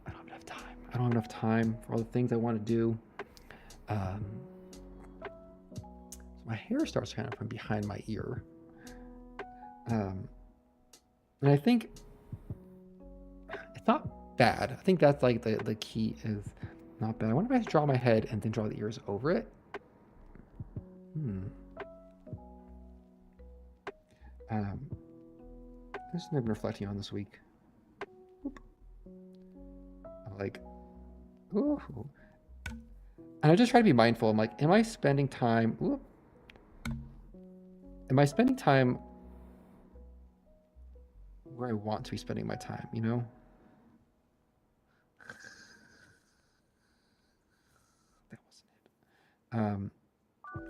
I don't have enough time. I don't have enough time for all the things I want to do. My hair starts kind of from behind my ear. And I think it's not bad. I think that's like the key is not bad. I wonder if I should draw my head and then draw the ears over it. This is what I've been reflecting on this week. Like, ooh. And I just try to be mindful. I'm like, am I spending time? Am I spending time where I want to be spending my time, you know? That wasn't it.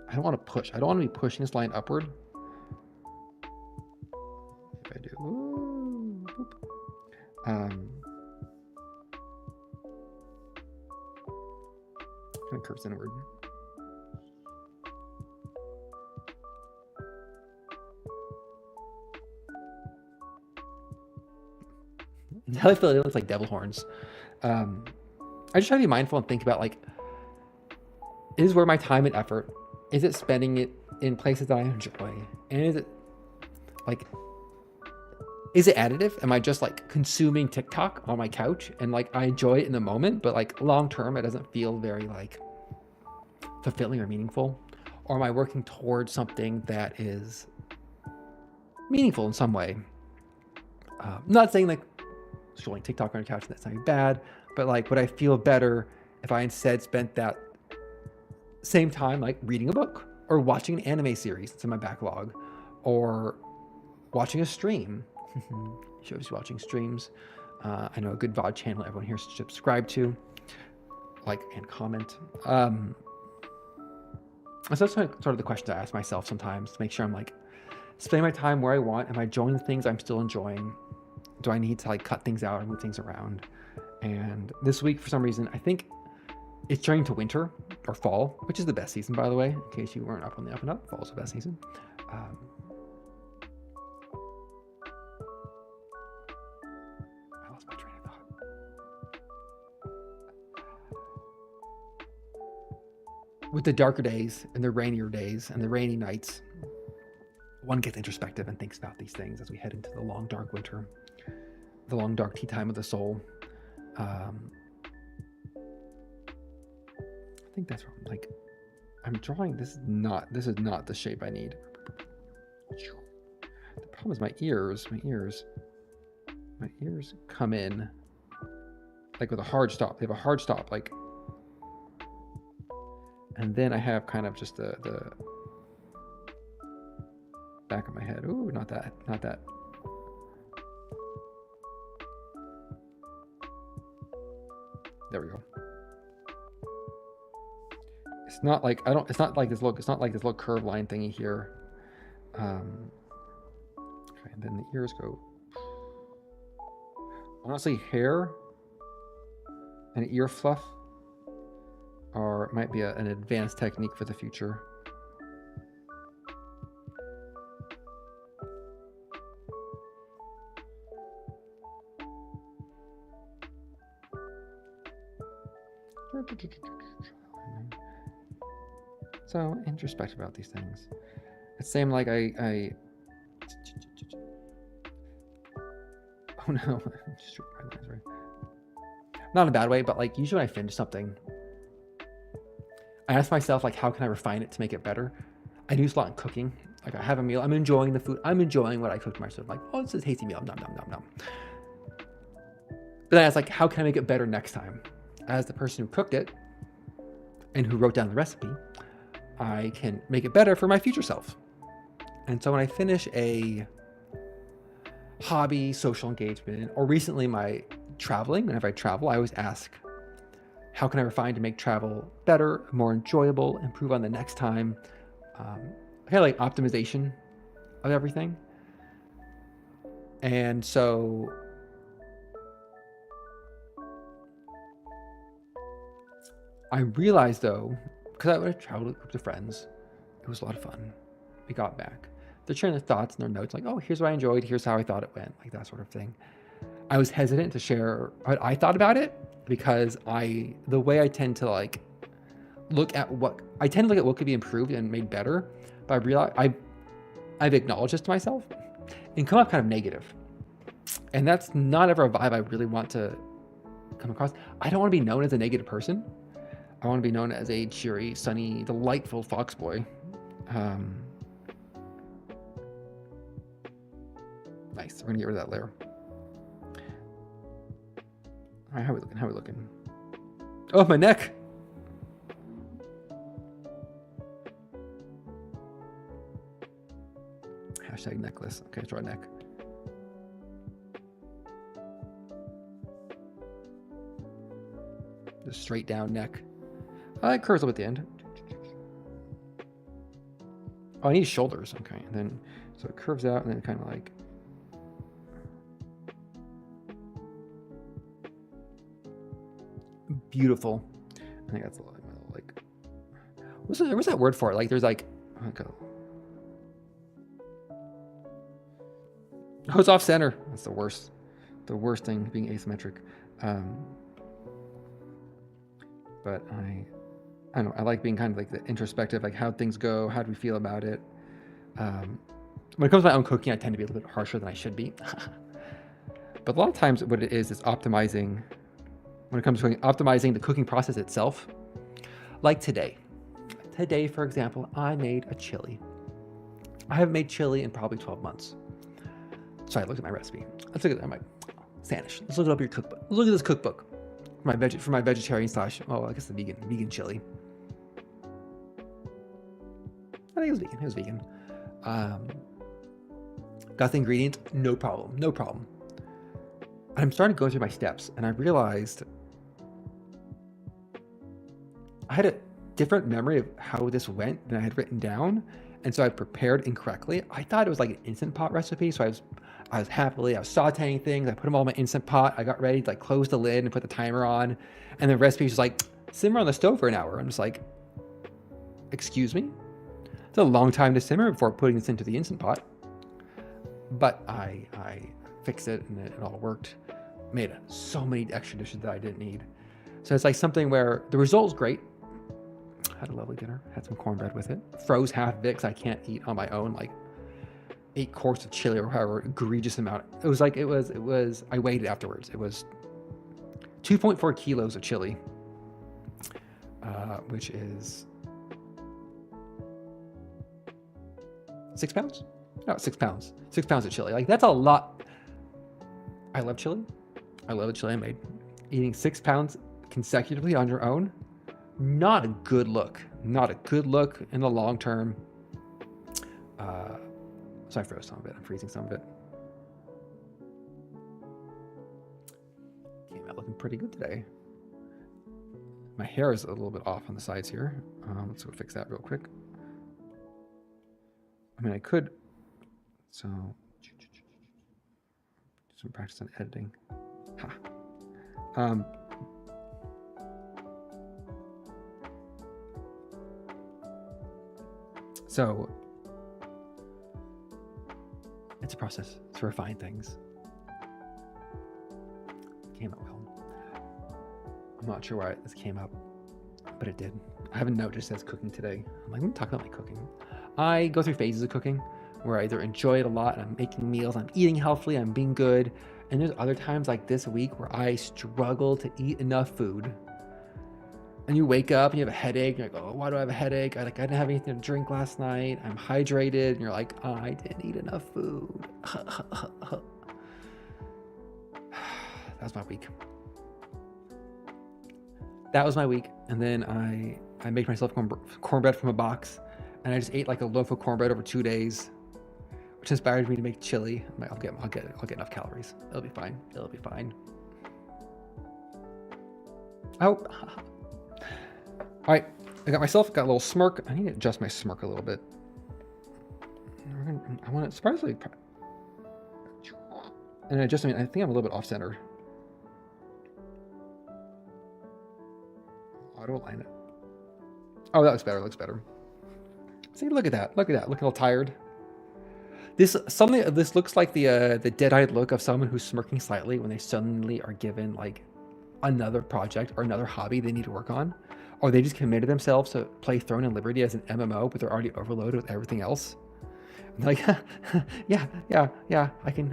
I don't want to push. I don't want to be pushing this line upward. If I do, kind of curves inward. Now I feel like it looks like devil horns. I just try to be mindful and think about like, is where my time and effort, is it spending it in places that I enjoy? And is it like, is it additive? Am I just like consuming TikTok on my couch and like I enjoy it in the moment, but like long term, it doesn't feel very like fulfilling or meaningful? Or am I working towards something that is meaningful in some way? I'm not saying like scrolling TikTok on a couch, that's not bad, but like would I feel better if I instead spent that same time like reading a book or watching an anime series that's in my backlog or watching a stream? Shows watching streams. I know a good VOD channel everyone here should subscribe to, like and comment. So that's sort of the question to ask myself sometimes to make sure I'm like spending my time where I want. Am I enjoying the things I'm still enjoying? Do I need to like cut things out or move things around? And this week, for some reason, I think it's turning to winter or fall, which is the best season, by the way, in case you weren't up on the up and up. Fall's the best season. I lost my train of thought. with the darker days and the rainier days and the rainy nights, one gets introspective and thinks about these things as we head into the long dark winter, the long dark tea time of the soul. I think that's wrong. Like, I'm drawing. This is not the shape I need. The problem is my ears come in like with a hard stop. They have a hard stop, like, and then I have kind of just the back of my head. Ooh, not that. There we go. It's not like it's not like this little curved line thingy here. Okay, and then the ears go. Honestly, hair and ear fluff might be an advanced technique for the future. So introspective about these things. It's same like I oh no, not in a bad way, but like usually when I finish something, I ask myself, like, how can I refine it to make it better? I do a lot in cooking. Like, I have a meal, I'm enjoying the food, I'm enjoying what I cooked myself. Like, oh, it's a tasty meal, nom nom nom nom. But then I was like, how can I make it better next time? As the person who cooked it and who wrote down the recipe, I can make it better for my future self. And so when I finish a hobby, social engagement, or recently my traveling, whenever I travel, I always ask, how can I refine to make travel better, more enjoyable, improve on the next time? Kind of like optimization of everything. And so I realized, though, because I traveled with a group of friends, it was a lot of fun. We got back. They're sharing their thoughts and their notes, like, oh, here's what I enjoyed, here's how I thought it went, like that sort of thing. I was hesitant to share what I thought about it because the way I tend to like look at what could be improved and made better, but I realize I've acknowledged this to myself and come up kind of negative. And that's not ever a vibe I really want to come across. I don't want to be known as a negative person. I want to be known as a cheery, sunny, delightful fox boy. Nice. We're gonna get rid of that layer. All right, how are we looking? Oh, my neck. Hashtag necklace. Okay, let's draw a neck. Just straight down neck. It curves up at the end. Oh, I need shoulders. Okay, and then so it curves out and then kind of like. Beautiful. I think that's a lot like. What's that word for it? Like, there's like. Oh, it's off center. That's the worst. The worst thing, being asymmetric. But I don't know. I like being kind of like the introspective, like how things go, how do we feel about it. When it comes to my own cooking, I tend to be a little bit harsher than I should be. But a lot of times, what it is optimizing. When it comes to optimizing the cooking process itself, like today. Today, for example, I made a chili. I haven't made chili in probably 12 months. So I looked at my recipe. Let's look at it. I'm like, Sanish, let's look it up your cookbook. Let's look at this cookbook for my vegetarian slash, I guess the vegan chili. I think it was vegan. Got the ingredients, no problem. I'm starting to go through my steps, and I realized I had a different memory of how this went than I had written down, and so I prepared incorrectly. I thought it was like an Instant Pot recipe, so I was sauteing things. I put them all in my Instant Pot. I got ready to like close the lid and put the timer on, and the recipe was like, simmer on the stove for an hour. I'm just like, excuse me? It's a long time to simmer before putting this into the Instant Pot. But I fixed it, and it all worked. Made so many extra dishes that I didn't need. So it's like something where the result is great, Had a lovely dinner. Had some cornbread with it. Froze half Vicks I can't eat on my own. Like 8 quarts of chili or however egregious amount. It was like, it was, I weighed it afterwards. It was 2.4 kilos of chili, which is 6 pounds? No, 6 pounds. 6 pounds of chili. Like, that's a lot. I love chili. I love the chili I made. Eating 6 pounds consecutively on your own, not a good look. Not a good look in the long term. So I froze some of it. I'm freezing some of it. Came out looking pretty good today. My hair is a little bit off on the sides here. Let's go fix that real quick. I mean, I could. So, do some practice on editing. Ha. So, it's a process to refine things. Came out well. I'm not sure why this came up, but it did. I haven't noticed as cooking today. I'm like, let me talk about my cooking. I go through phases of cooking where I either enjoy it a lot and I'm making meals, I'm eating healthily, I'm being good. And there's other times like this week where I struggle to eat enough food. And you wake up and you have a headache. And you're like, oh, why do I have a headache? I didn't have anything to drink last night. I'm hydrated. And you're like, oh, I didn't eat enough food. That was my week. That was my week. And then I made myself cornbread from a box. And I just ate like a loaf of cornbread over 2 days, which inspired me to make chili. I'm like, I'll get enough calories. It'll be fine. It'll be fine. Oh. All right, I got a little smirk. I need to adjust my smirk a little bit. I want to surprisingly, and I think I'm a little bit off center. Auto align it. Oh, that looks better. Looks better. See, look at that. Look a little tired. This looks like the dead-eyed look of someone who's smirking slightly when they suddenly are given like another project or another hobby they need to work on. Or they just committed themselves to play Throne and Liberty as an MMO, but they're already overloaded with everything else. And they're like, yeah, I can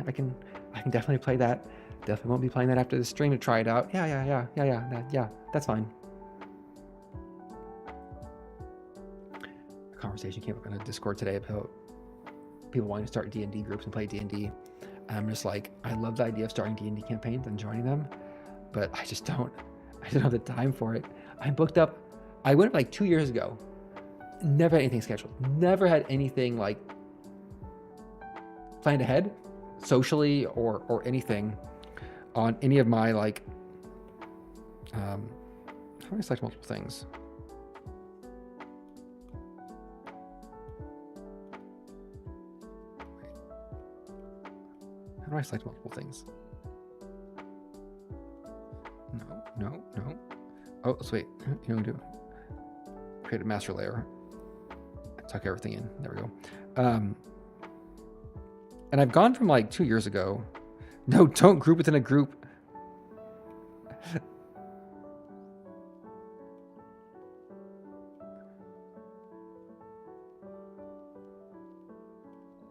definitely play that. Definitely won't be playing that after the stream to try it out. Yeah, that's fine. A conversation came up in a Discord today about people wanting to start D&D groups and play D&D. I'm just like, I love the idea of starting D&D campaigns and joining them, but I don't have the time for it. I'm booked up. I went like 2 years ago. Never had anything scheduled. Never had anything like planned ahead, socially or anything, on any of my like. How do I select multiple things? How do I select multiple things? No. Oh, so wait, you know what do? Create a master layer. Tuck everything in. There we go. And I've gone from like 2 years ago. No, don't group within a group.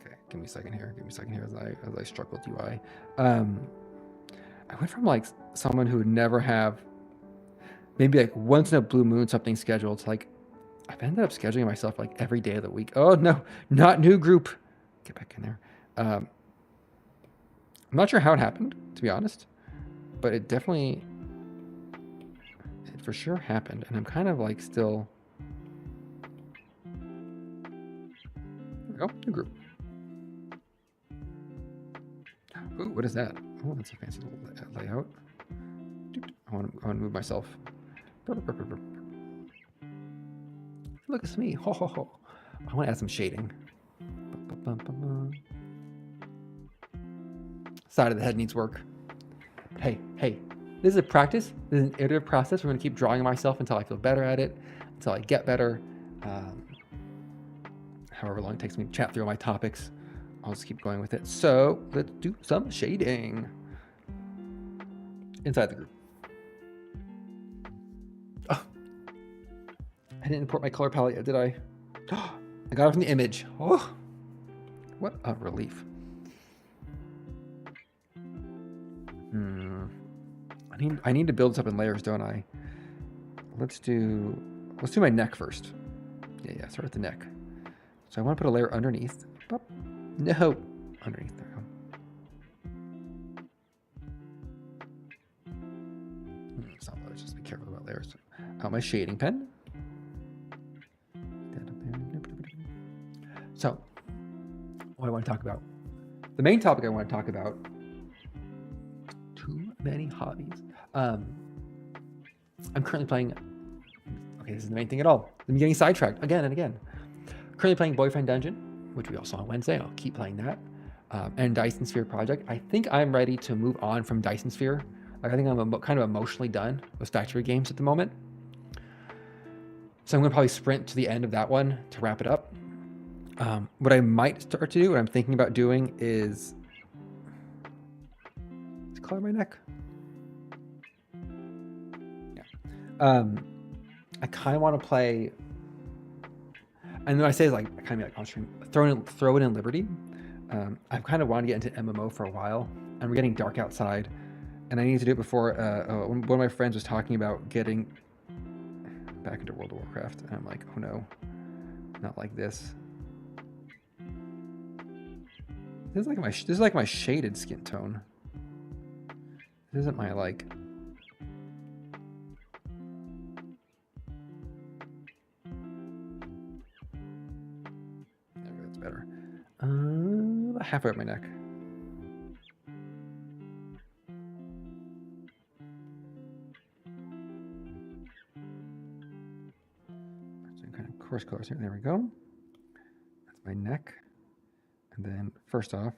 Okay, give me a second here as I struggle with UI. I went from like someone who would never have, maybe like once in a blue moon something scheduled, to like I've ended up scheduling myself like every day of the week. Oh no, not new group. Get back in there. I'm not sure how it happened, to be honest, but it for sure happened, and I'm kind of like still. There we go, new group. Ooh, what is that? Oh, that's a fancy little layout. I want to move myself. Look at me. Ho, ho, ho. I want to add some shading. Side of the head needs work. Hey, this is a practice. This is an iterative process. We're going to keep drawing myself until I feel better at it, until I get better. However long it takes me to chat through all my topics, I'll just keep going with it. So let's do some shading inside the group. Oh, I didn't import my color palette yet, did I? I got it from the image. Oh, what a relief. I need to build this up in layers, don't I? Let's do my neck first. Yeah, start with the neck. So I want to put a layer underneath. No, underneath. There we go. It's not layers, just be careful about layers. My shading pen. So, what I want to talk about. The main topic I want to talk about. Too many hobbies. I'm currently playing. Okay, this is the main thing at all. I'm getting sidetracked again and again. Currently playing Boyfriend Dungeon, which we all saw on Wednesday. I'll keep playing that. And Dyson Sphere Project. I think I'm ready to move on from Dyson Sphere. Like I think I'm kind of emotionally done with factory games at the moment. So I'm gonna probably sprint to the end of that one to wrap it up. What I might start to do, what I'm thinking about doing is color my neck. Yeah. I kind of want to play, and then I say like I kind of like on stream, throw it in Liberty. I've kind of wanted to get into MMO for a while, and we're getting dark outside, and I need to do it before. One of my friends was talking about getting back into World of Warcraft, and I'm like, oh no, not like this. This is like my shaded skin tone. This isn't my like. There, that's better. Halfway up my neck. So kind of coarse colors here. There we go. That's my neck. And then first off,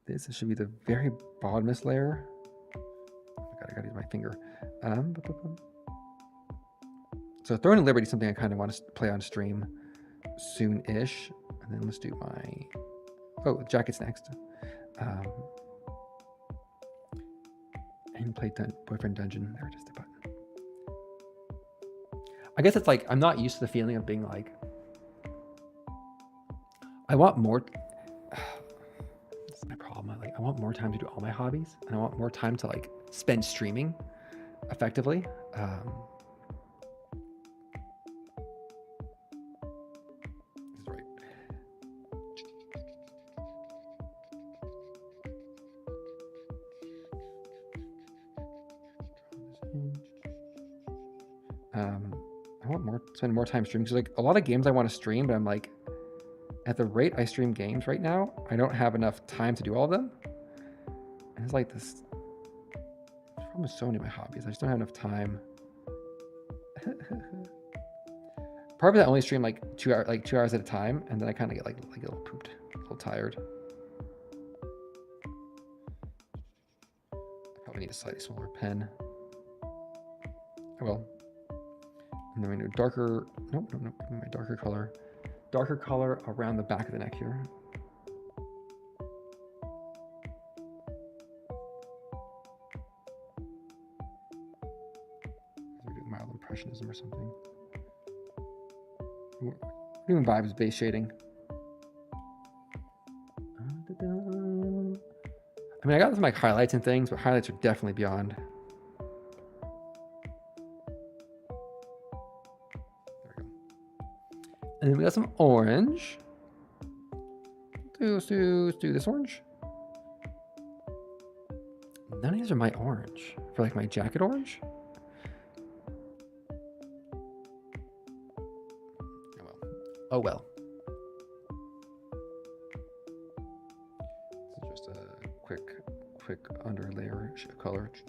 this should be the very bottomest layer. Oh my God, I gotta use my finger. So throwing in Liberty is something I kind of want to play on stream soon-ish. And then let's do my, jackets next. And play Boyfriend Dungeon. There it is, the button. I guess it's like, I'm not used to the feeling of being like, I want more. This is my problem. I want more time to do all my hobbies, and I want more time to like spend streaming effectively. This is right. I want spend more time streaming because like a lot of games I want to stream, but I'm like, at the rate I stream games right now, I don't have enough time to do all of them. And it's like this. There's problem with so many of my hobbies. I just don't have enough time. Part of it, I only stream like 2 hours at a time, and then I kind of get like a little pooped, a little tired. I probably need a slightly smaller pen. I will. And then we do darker. Nope. Give me my darker color. Darker color around the back of the neck here. We're doing mild impressionism or something. We're doing vibes based shading. I mean, I got some like highlights and things, but highlights are definitely beyond. And then we got some orange. Let's do this orange. None of these are my orange. For like my jacket orange. Oh well. This is just a quick under layer color. It's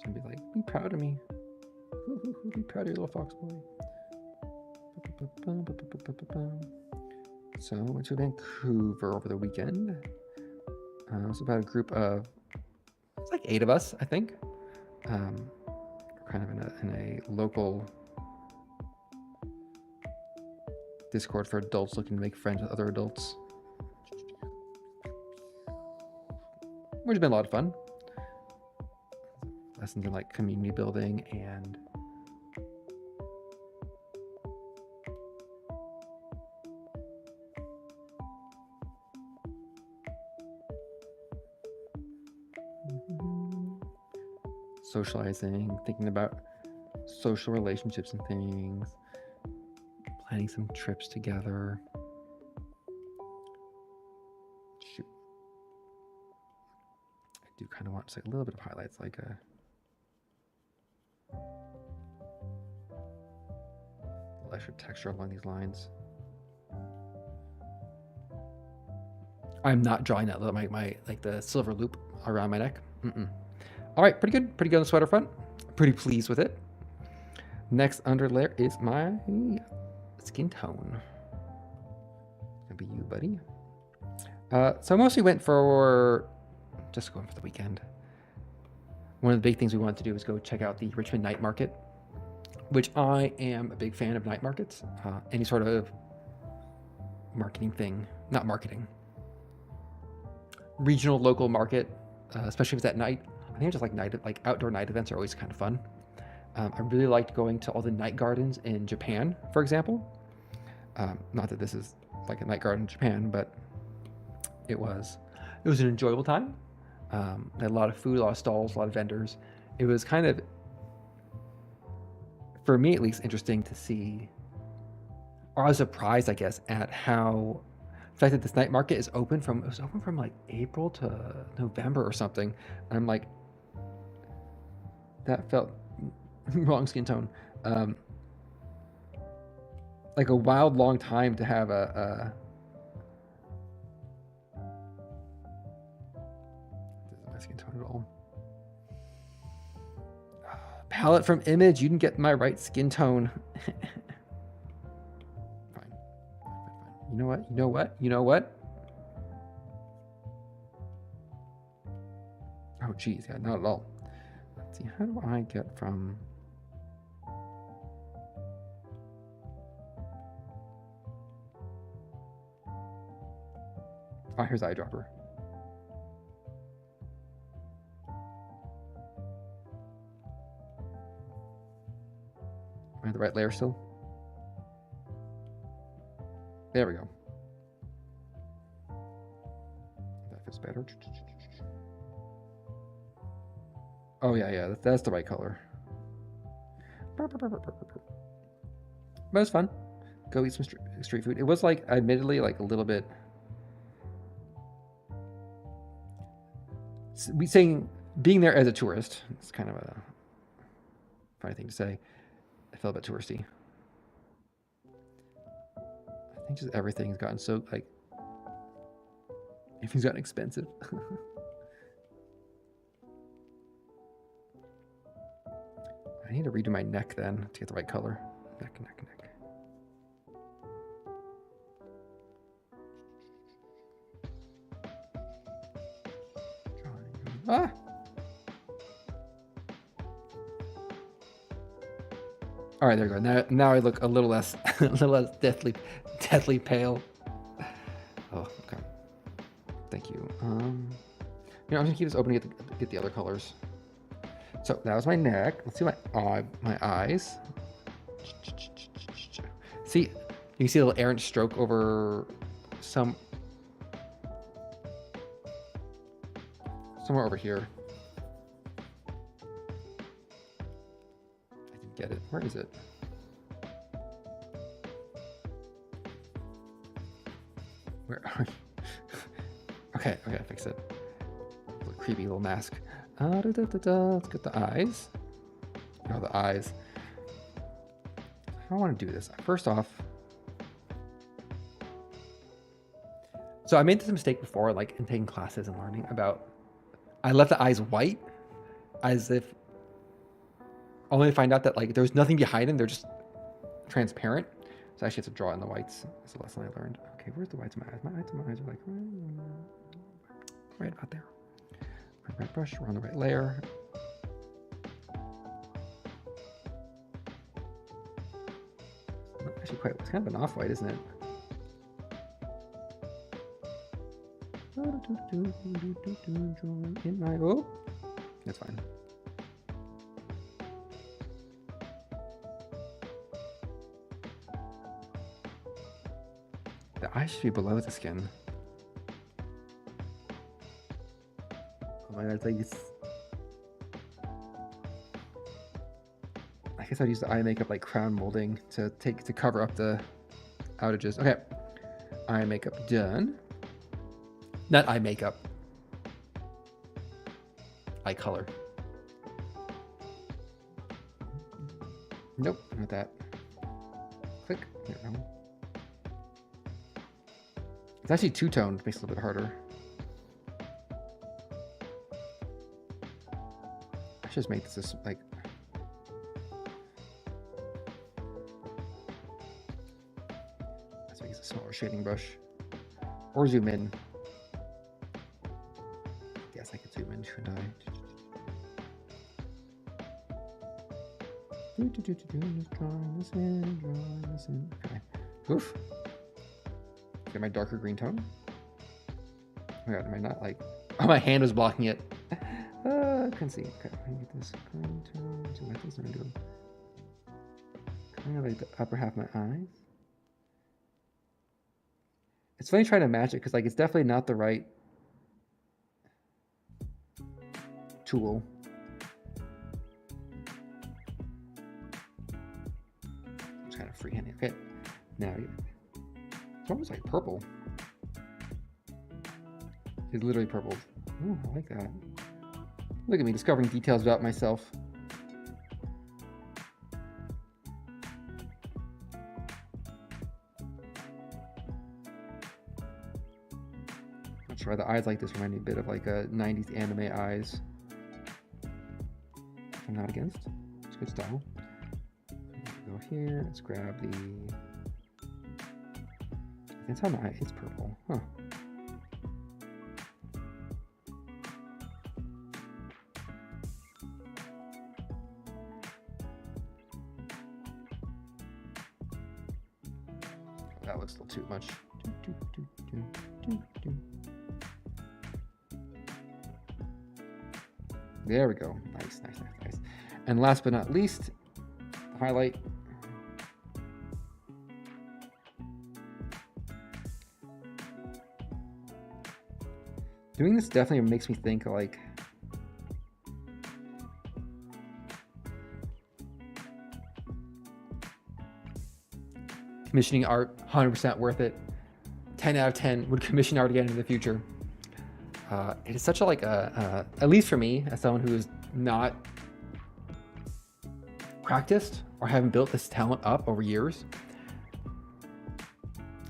gonna be like, be proud of me. Be proud of your little fox boy. So I went to Vancouver over the weekend. It was about a group of, it's like 8 of us, I think. Kind of in a local Discord for adults looking to make friends with other adults. Which has been a lot of fun. Lessons in like community building and socializing, thinking about social relationships and things, planning some trips together. Shoot. I do kind of want to say a little bit of highlights, like a extra texture along these lines. I'm not drawing that my like the silver loop around my neck. All right, pretty good on the sweater front. Pretty pleased with it. Next under layer is my skin tone. Gonna be you, buddy. So I mostly went for just going for the weekend. One of the big things we wanted to do was go check out the Richmond Night Market, which I am a big fan of night markets. Any sort of marketing thing, not marketing, regional, local market, especially if it's at night. I think just like outdoor night events are always kind of fun. I really liked going to all the night gardens in Japan, for example. Not that this is like a night garden in Japan, but it was an enjoyable time. They had a lot of food, a lot of stalls, a lot of vendors. It was kind of, for me at least, interesting to see, or I was surprised, I guess, at how the fact that this night market is open from, it was open from like April to November or something. And I'm like, that felt wrong skin tone. Like a wild long time to have a doesn't my skin tone at all. Palette from image, you didn't get my right skin tone. Fine. You know what? Oh geez, yeah, not at all. Let's see, how do I get from oh, here's eyedropper. Am I the right layer still? There we go. That feels better. Oh yeah, that's the right color. But it was fun. Go eat some street food. It was like, admittedly, like a little bit. We saying being there as a tourist. It's kind of a funny thing to say. I felt a bit touristy. I think just everything's gotten so like everything's gotten expensive. I need to redo my neck then to get the right color. Neck. Ah! All right, there we go. Now I look a little less, deathly pale. Oh, okay. Thank you. I'm gonna keep this open to get the other colors. So that was my neck. Let's see my eyes. See, you can see a little errant stroke over somewhere over here. I didn't get it. Where is it? Where are you? Okay, I fix it. A little creepy little mask. Let's get the eyes. Oh, the eyes. How do I want to do this? First off, so I made this mistake before, like in taking classes and learning about, I left the eyes white as if only to find out that like there's nothing behind them. They're just transparent. So I actually have to draw in the whites. That's a lesson I learned. Okay, where's the whites of my eyes? My eyes are like right about there. Right brush, we're on the right layer. Not actually quite, it's kind of an off-white, isn't it? In my, oh, that's fine. The eye should be below the skin. Oh my god, it's like it's... guess I'd use the eye makeup like crown molding to cover up the outages. Okay, eye makeup done. Not eye makeup. Eye color. Nope, not that. Click. There we go. It's actually two-toned, makes it a little bit harder. I should just make this like. Let's make this a smaller shading brush. Or zoom in. Yes, I could zoom in, shouldn't I? Just drawing this in. Okay. Oof. Get my darker green tone. Oh my god, am I not like... Oh, my hand was blocking it. I couldn't see. Okay, I can get this green tone. So what does I do? Kind of like the upper half of my eyes. It's funny trying to match it because like it's definitely not the right tool. It's kind of freehanding. Okay, now it's almost like purple. It's literally purple. Oh, I like that. Look at me discovering details about myself. Not sure why the eyes like this remind me a bit of like a 90s anime eyes. I'm not against. It's good style. Go here. Let's grab the. That's how my eye is purple, huh? That looks a little too much. There we go. Nice, nice, nice, nice. And last but not least, the highlight. Doing this definitely makes me think like commissioning art, 100% worth it. 10 out of 10 would commission art again in the future. It is such a like at least for me as someone who is not practiced or haven't built this talent up over years,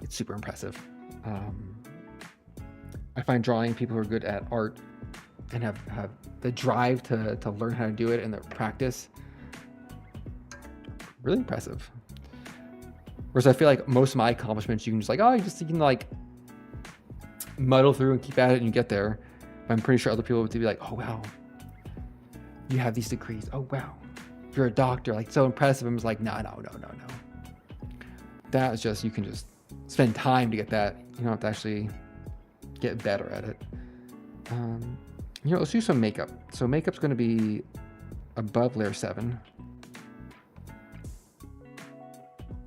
it's super impressive. I find drawing people who are good at art and have the drive to learn how to do it and the practice really impressive. Whereas I feel like most of my accomplishments, you can just like, you can like muddle through and keep at it and you get there. But I'm pretty sure other people would be like, oh wow, you have these degrees. Oh wow, you're a doctor, like so impressive. I'm just like, no. That is just, you can just spend time to get that. You don't have to actually get better at it. Let's do some makeup. So makeup's going to be above layer 7.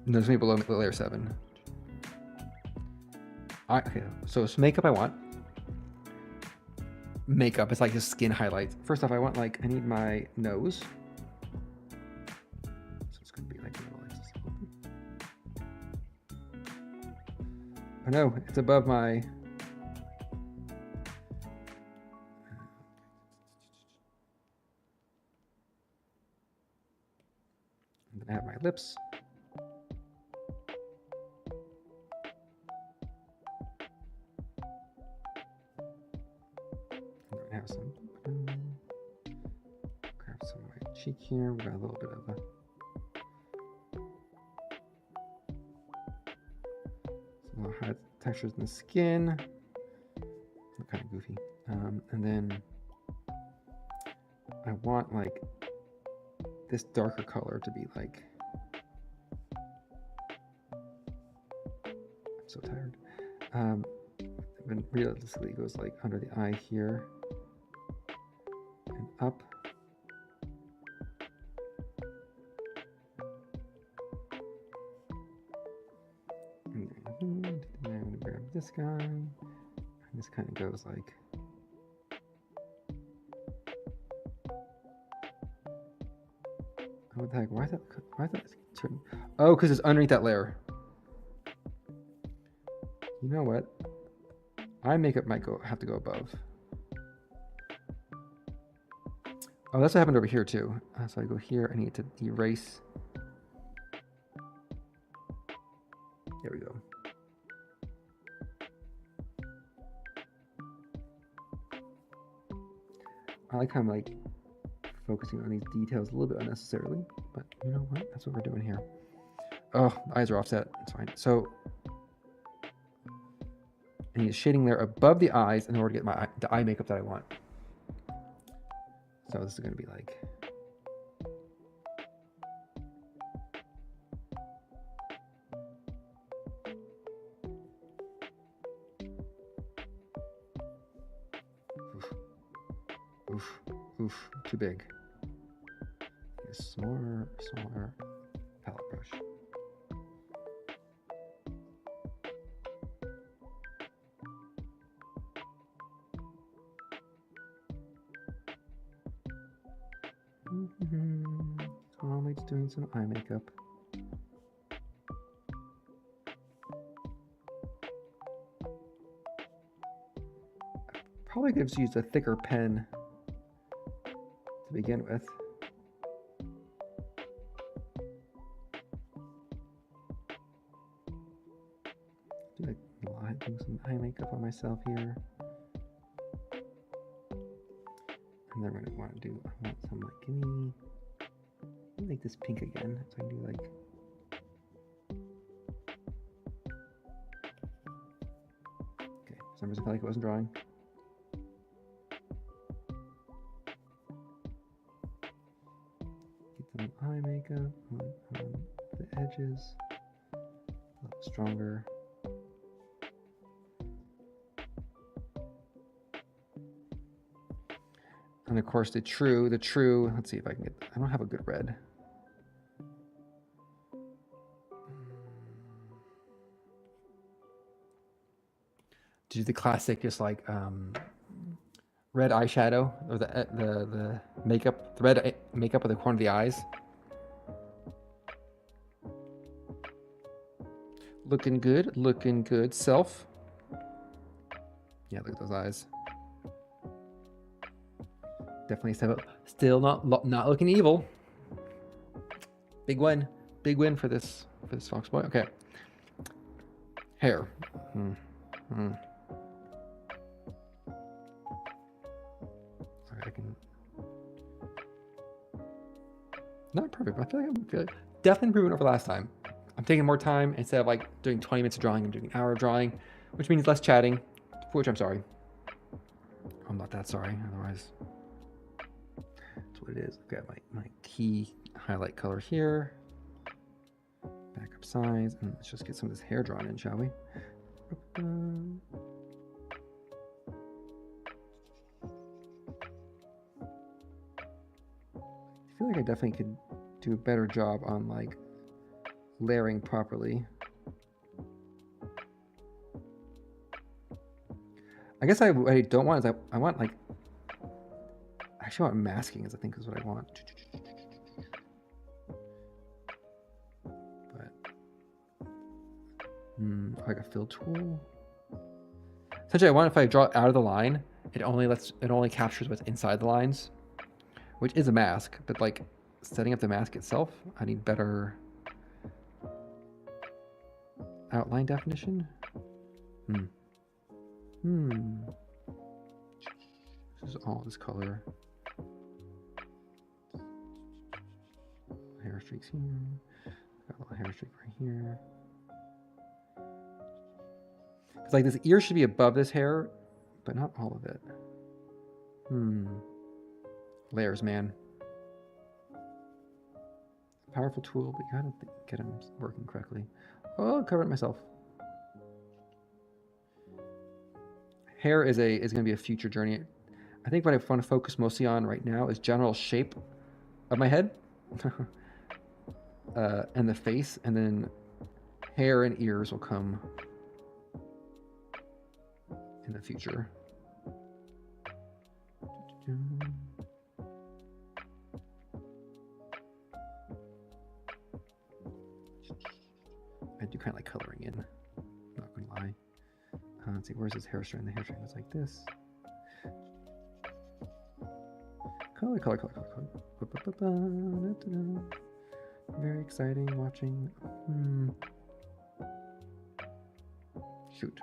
No, it's going to be below layer 7. Okay, so it's makeup I want. Makeup is like just skin highlights. First off, I need my nose. So it's going to be like, oh no, it's above my... And then I have my lips. Have some, grab some of my cheek here. We got a little bit of some little high textures in the skin. Look kind of goofy. And then I want like this darker color to be like, I'm so tired. But realistically, it goes like under the eye here. Up. And then I'm going to grab this guy. And this kind of goes like. What the heck? Why is that turn? Oh, because it's underneath that layer. You know what? Eye makeup might have to go above. Oh, that's what happened over here too. So I go here. I need to erase. There we go. I like how I'm like focusing on these details a little bit unnecessarily, but you know what? That's what we're doing here. Oh, the eyes are offset. It's fine. So I need a shading layer above the eyes in order to get the eye makeup that I want. So this is going to be like. Oof, too big. A smaller palette brush. Calmly just doing some eye makeup. Probably could have used a thicker pen to begin with. Doing some eye makeup on myself here. And then we're gonna want to do, I want some like, let me make this pink again. So I can do like, okay, for some reason I felt like it wasn't drawing. Get some eye makeup on the edges, a little stronger. And of course the true, let's see if I can get, I don't have a good red. Do the classic, just like red eyeshadow, or the makeup, the red makeup at the corner of the eyes. Looking good, self. Yeah, look at those eyes. Definitely still not looking evil. Big win for this fox boy. Okay. Hair. Sorry, I can. Not perfect, but I feel like definitely improving over last time. I'm taking more time. Instead of like doing 20 minutes of drawing, I'm doing an hour of drawing, which means less chatting, for which I'm sorry. I'm not that sorry, otherwise. That's what it is. I've got my key highlight color here. Backup size, and let's just get some of this hair drawn in, shall we? I feel like I definitely could do a better job on like layering properly. I guess what I don't want is I want like, I actually want masking, I think is what I want. But like a fill tool. Essentially, I want if I draw out of the line, it only captures what's inside the lines, which is a mask. But like setting up the mask itself, I need better outline definition. This is all this color. Hair streaks here. Got a little hair streak right here. It's like this ear should be above this hair, but not all of it. Layers, man. Powerful tool, but you gotta get them working correctly. Oh, covered it myself. Hair is going to be a future journey. I think what I want to focus mostly on right now is general shape of my head and the face, and then hair and ears will come in the future. do kind of like coloring in. Not gonna lie. Let's see, where's his hair strand? The hair strand is like this. Color, color, color, color, color. Very exciting watching. Shoot.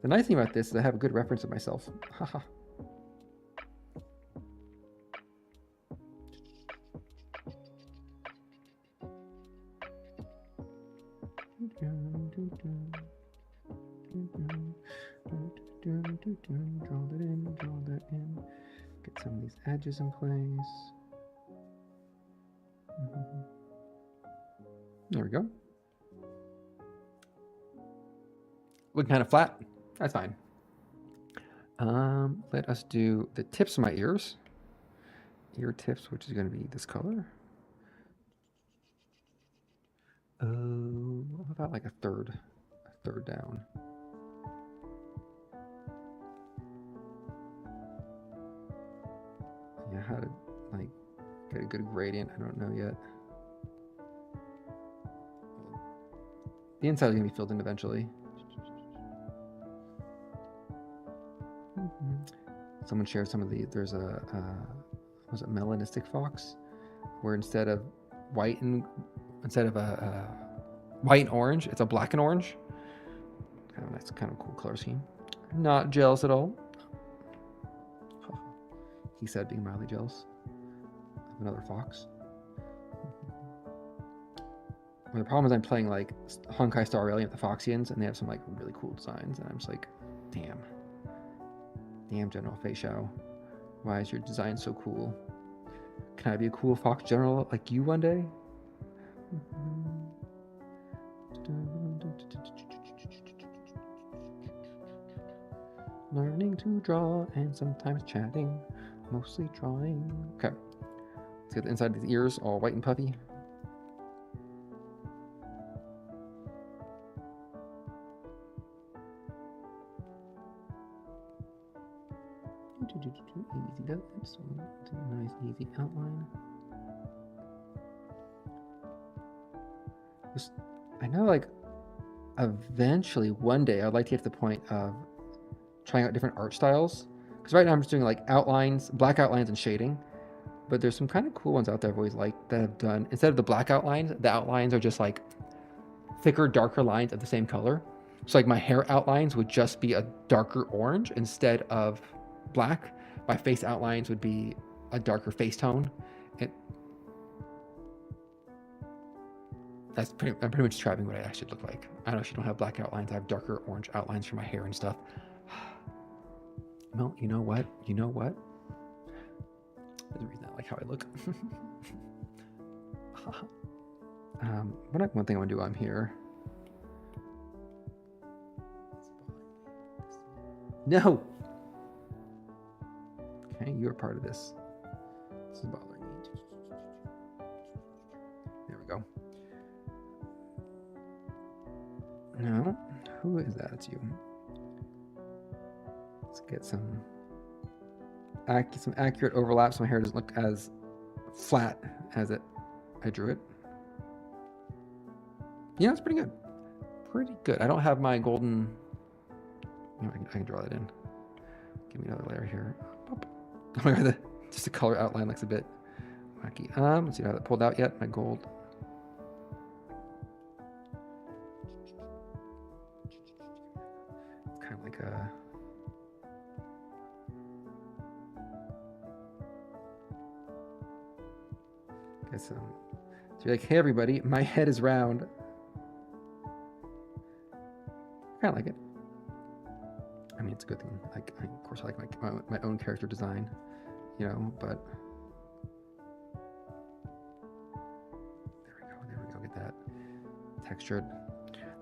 The nice thing about this is I have a good reference of myself. Haha. Draw that in. Get some of these edges in place. There we go. Looking kind of flat. That's fine. Let us do the tips of my ears. Ear tips, which is going to be this color. What about like a third down? Yeah, how to like get a good gradient, I don't know yet. The inside is gonna be filled in eventually. Someone shared some of the, there's a, was it melanistic fox? Where instead of white and, white and orange, it's a black and orange. Kind of nice, kind of cool color scheme. Not jealous at all. He said, being mildly jealous of another fox. Well, the problem is I'm playing like Honkai Star Rail with the Foxians, and they have some like really cool designs, and I'm just like, damn, General Fei Shao, why is your design so cool? Can I be a cool fox general like you one day? Learning to draw and sometimes chatting, mostly drawing. Okay, let's get the inside of the ears all white and puffy. Easy does it. So it's a nice easy outline. I know, like, eventually one day I'd like to get to the point of trying out different art styles, because right now I'm just doing like outlines, black outlines and shading, but there's some kind of cool ones out there I've always liked that have done, instead of the black outlines, the outlines are just like thicker, darker lines of the same color. So like my hair outlines would just be a darker orange instead of black. My face outlines would be a darker face tone. I'm pretty much describing what I actually look like. I don't actually don't have black outlines. I have darker orange outlines for my hair and stuff. Well, you know what? There's a reason I like how I look. One thing I want to do while I'm here. No! Okay, you're part of this. This is bothering me. There we go. No, who is that? It's you. Let's get some accurate overlap so my hair doesn't look as flat as I drew it. Yeah, it's pretty good. Pretty good. I don't have my golden. No, I can draw that in. Give me another layer here. Oh my god, just the color outline looks a bit wacky. Let's see how that pulled out yet. My gold. It's kind of like a. Guess so you're like, hey everybody, my head is round. I kind of like it. I mean, it's a good thing. Like, of course, I like my own character design, you know. But there we go. Get that textured.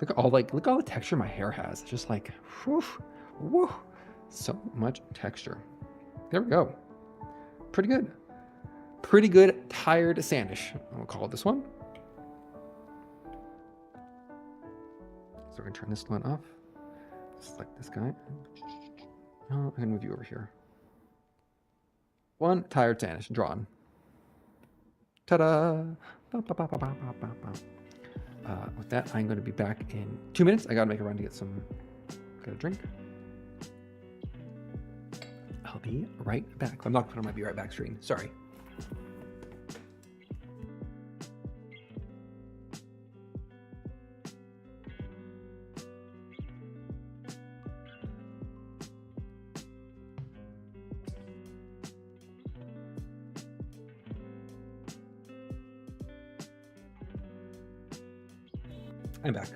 Look at all the texture my hair has. It's just like, whoo, so much texture. There we go. Pretty good. Pretty good. Tired sandish. I'll call it this one. So we're gonna turn this one off. Select this guy. Oh, I'm gonna move you over here. One tired sandish drawn. Ta-da! With that, I'm going to be back in 2 minutes. I got to make a run to get a drink. I'll be right back. I'm not putting my be right back screen. Sorry. I'm back.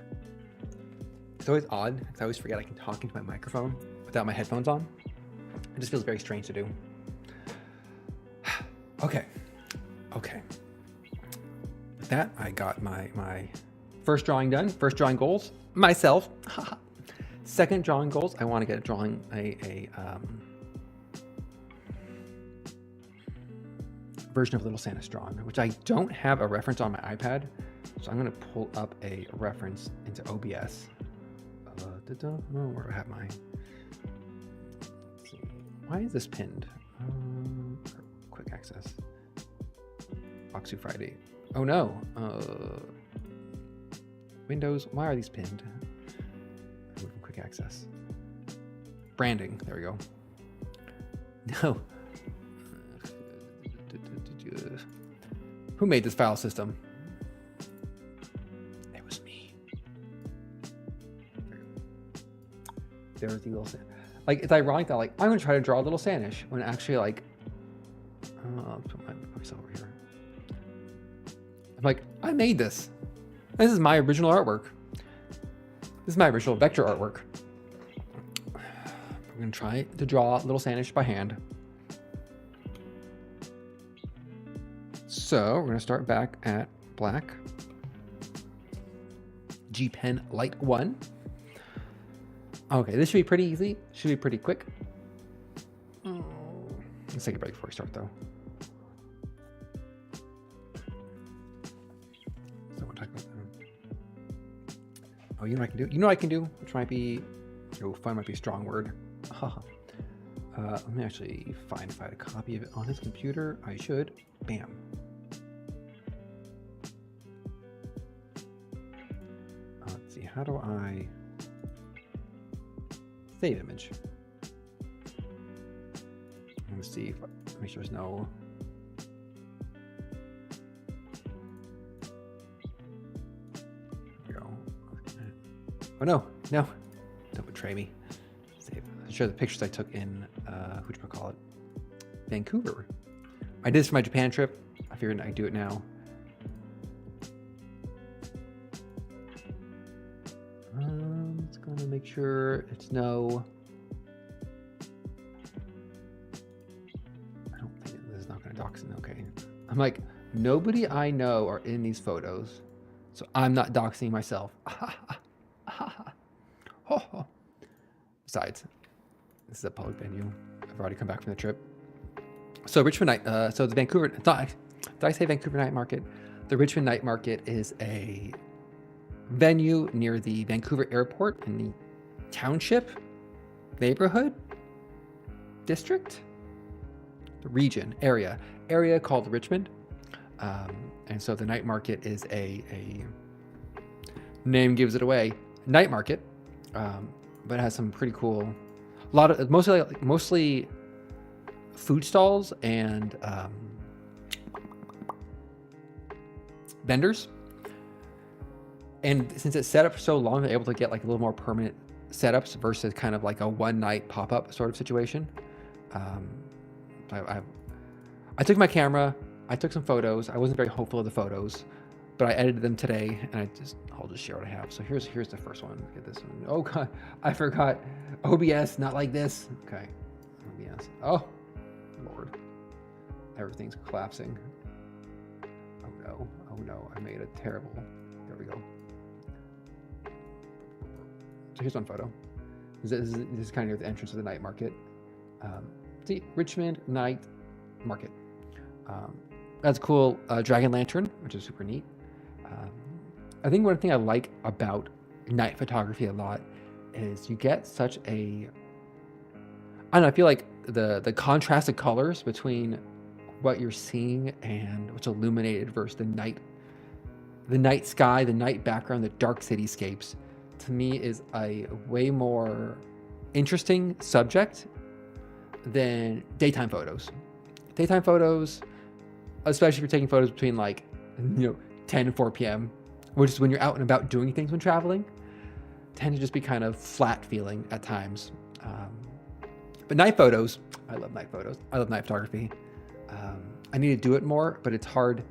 It's always odd because I always forget I can talk into my microphone without my headphones on. It just feels very strange to do. Okay. With that, I got my first drawing done. First drawing goals, myself. Second drawing goals, I want to get drawing a version of Little Santa strong, which I don't have a reference on my iPad. So I'm going to pull up a reference into OBS. Where do I have my... Let's see. Why is this pinned? Quick access. Foxtsu Friday. Oh no. Windows. Why are these pinned? Remove from quick access. Branding. There we go. No. Who made this file system? There's the little Santa. Like, it's ironic that, like, I'm gonna try to draw a little Sanish when actually, like, I'll put myself over here. I'm like, I made this. This is my original artwork. This is my original vector artwork. I'm gonna try to draw little Sanish by hand. So we're gonna start back at black. G Pen Light 1. Okay, this should be pretty easy. Should be pretty quick. Let's take a break before we start, though. So we'll talk about that. Oh, you know what I can do? You know what I can do? Which might be... Oh, fun might be a strong word. Let me actually find if I had a copy of it on his computer. I should. Bam. Let's see. How do I... Save image. Let me see if make sure there's no. There we go. Oh no, don't betray me. Save. I'll show the pictures I took in whatchamacallit, Vancouver. I did this for my Japan trip. I figured I'd do it now. It's gonna make sure it's no. I don't think this is not gonna dox him. Okay. I'm like, nobody I know are in these photos, so I'm not doxing myself. Besides, this is a public venue. I've already come back from the trip. So Richmond Night. So the Vancouver. Did I say Vancouver Night Market? The Richmond Night Market is a venue near the Vancouver airport in the township, neighborhood, district, the region, area called Richmond. And so the night market is a name gives it away, night market, but it has some pretty cool, a lot of mostly food stalls and vendors. And since it's set up for so long, they're able to get like a little more permanent setups versus kind of like a one night pop-up sort of situation. I took my camera, I took some photos. I wasn't very hopeful of the photos, but I edited them today, and I'll just share what I have. So here's the first one. Look at this one. Oh God, I forgot. OBS, not like this. Okay, OBS. Oh Lord, everything's collapsing. Oh no, I made a terrible. There we go. So here's one photo. This is kind of the entrance of the night market. See, Richmond Night Market. That's cool. Dragon lantern, which is super neat. I think one thing I like about night photography a lot is you get such a, I don't know, I feel like the contrasted colors between what you're seeing and what's illuminated versus the night the night sky, the night background, the dark cityscapes, to me is a way more interesting subject than daytime photos. Daytime photos, especially if you're taking photos between 10 and 4 p.m., which is when you're out and about doing things when traveling, tend to just be kind of flat feeling at times. But night photos, I love night photos. I love night photography. I need to do it more, but it's hard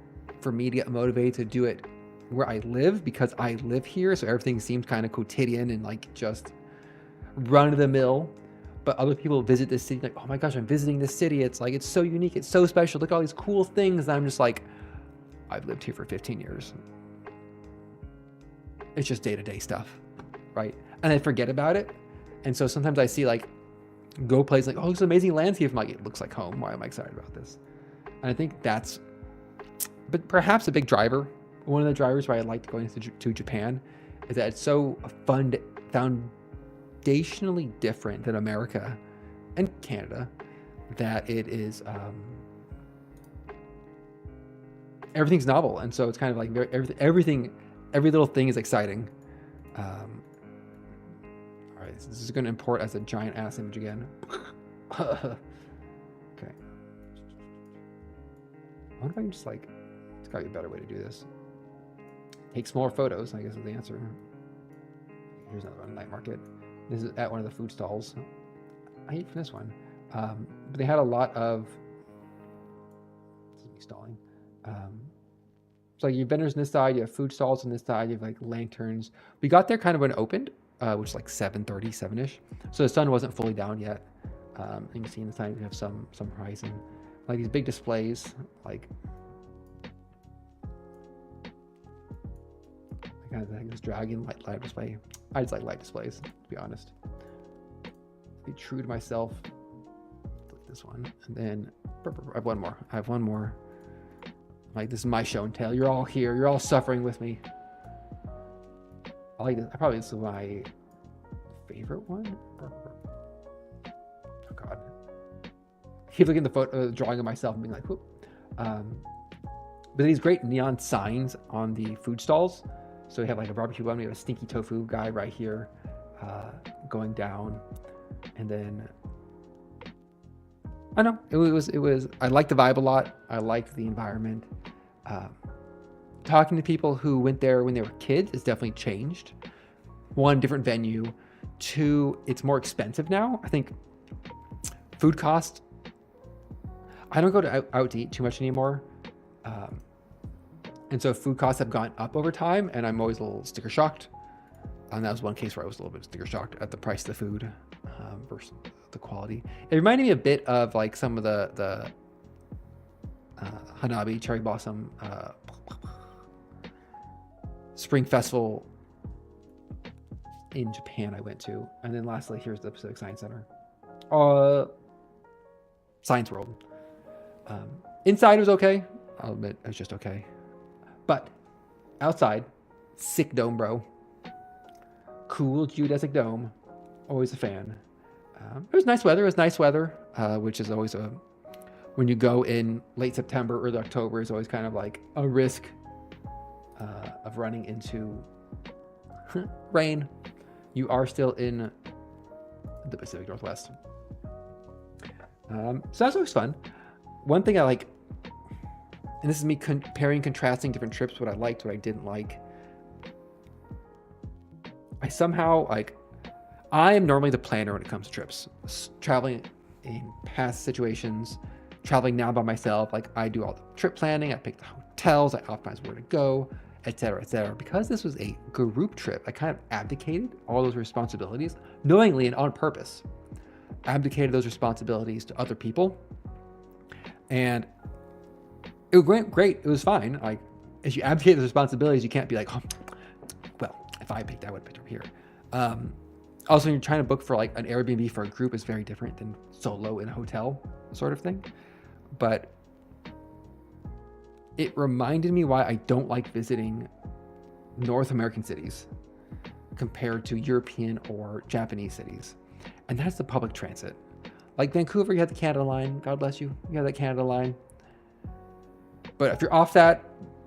for me to get motivated to do it where I live because I live here. So everything seems kind of quotidian and just run of the mill. But other people visit this city oh my gosh, I'm visiting this city. It's it's so unique. It's so special. Look at all these cool things. And I'm just I've lived here for 15 years. It's just day-to-day stuff, right? And I forget about it. And so sometimes I see go places oh, it's an amazing landscape. I'm it looks like home. Why am I excited about this? And I think that's, but perhaps a big driver. One of the drivers why I liked going to Japan is that it's so foundationally different than America and Canada, that it is, everything's novel. And so it's kind of everything, every little thing is exciting. All right, so this is going to import as a giant ass image again. Okay. I wonder if I can just it's gotta be a better way to do this. Take smaller photos, I guess is the answer. Here's another one, night market. This is at one of the food stalls. I ate from this one. But they had a lot of, this is me stalling. So you have vendors on this side, you have food stalls on this side, you have lanterns. We got there kind of when it opened, which is 7:30, 7-ish. So the sun wasn't fully down yet. And you can see inside we have some horizon. These big displays, this dragon light display. I just like light displays, to be honest. Be true to myself. Like this one, and then I have one more. This is my show and tell. You're all here. You're all suffering with me. I like this. This is my favorite one. Oh God. Keep looking at the photo, drawing of myself and being whoop. But these great neon signs on the food stalls. So we have a barbecue one. We have a stinky tofu guy right here, going down, and then I know it was. I liked the vibe a lot. I liked the environment. Talking to people who went there when they were kids has definitely changed. One, different venue. Two, it's more expensive now. I think food cost. I don't go out to eat too much anymore. And so food costs have gone up over time, and I'm always a little sticker shocked. And that was one case where I was a little bit sticker shocked at the price of the food versus the quality. It reminded me a bit of some of the Hanabi cherry blossom spring festival in Japan I went to. And then lastly, here's the Pacific Science Center. Science World. Inside was okay. I'll admit it was just okay. But outside, sick dome, bro. Cool geodesic dome. Always a fan. It was nice weather. Which is always when you go in late September, early October, is always kind of a risk of running into rain. You are still in the Pacific Northwest. So that's always fun. One thing I like, and this is me comparing, contrasting different trips, what I liked, what I didn't like. I somehow, I am normally the planner when it comes to trips. Traveling in past situations, traveling now by myself, I do all the trip planning, I pick the hotels, I optimize where to go, etc., etc. Because this was a group trip, I kind of abdicated all those responsibilities, knowingly and on purpose. Abdicated those responsibilities to other people. And it was great. It was fine. As you abdicate those responsibilities, you can't be oh, well, if I picked, I would have picked over here. Also, when you're trying to book for an Airbnb for a group is very different than solo in a hotel sort of thing. But it reminded me why I don't like visiting North American cities compared to European or Japanese cities. And that's the public transit. Vancouver, you have the Canada Line. God bless you. You have that Canada Line. But if you're off that,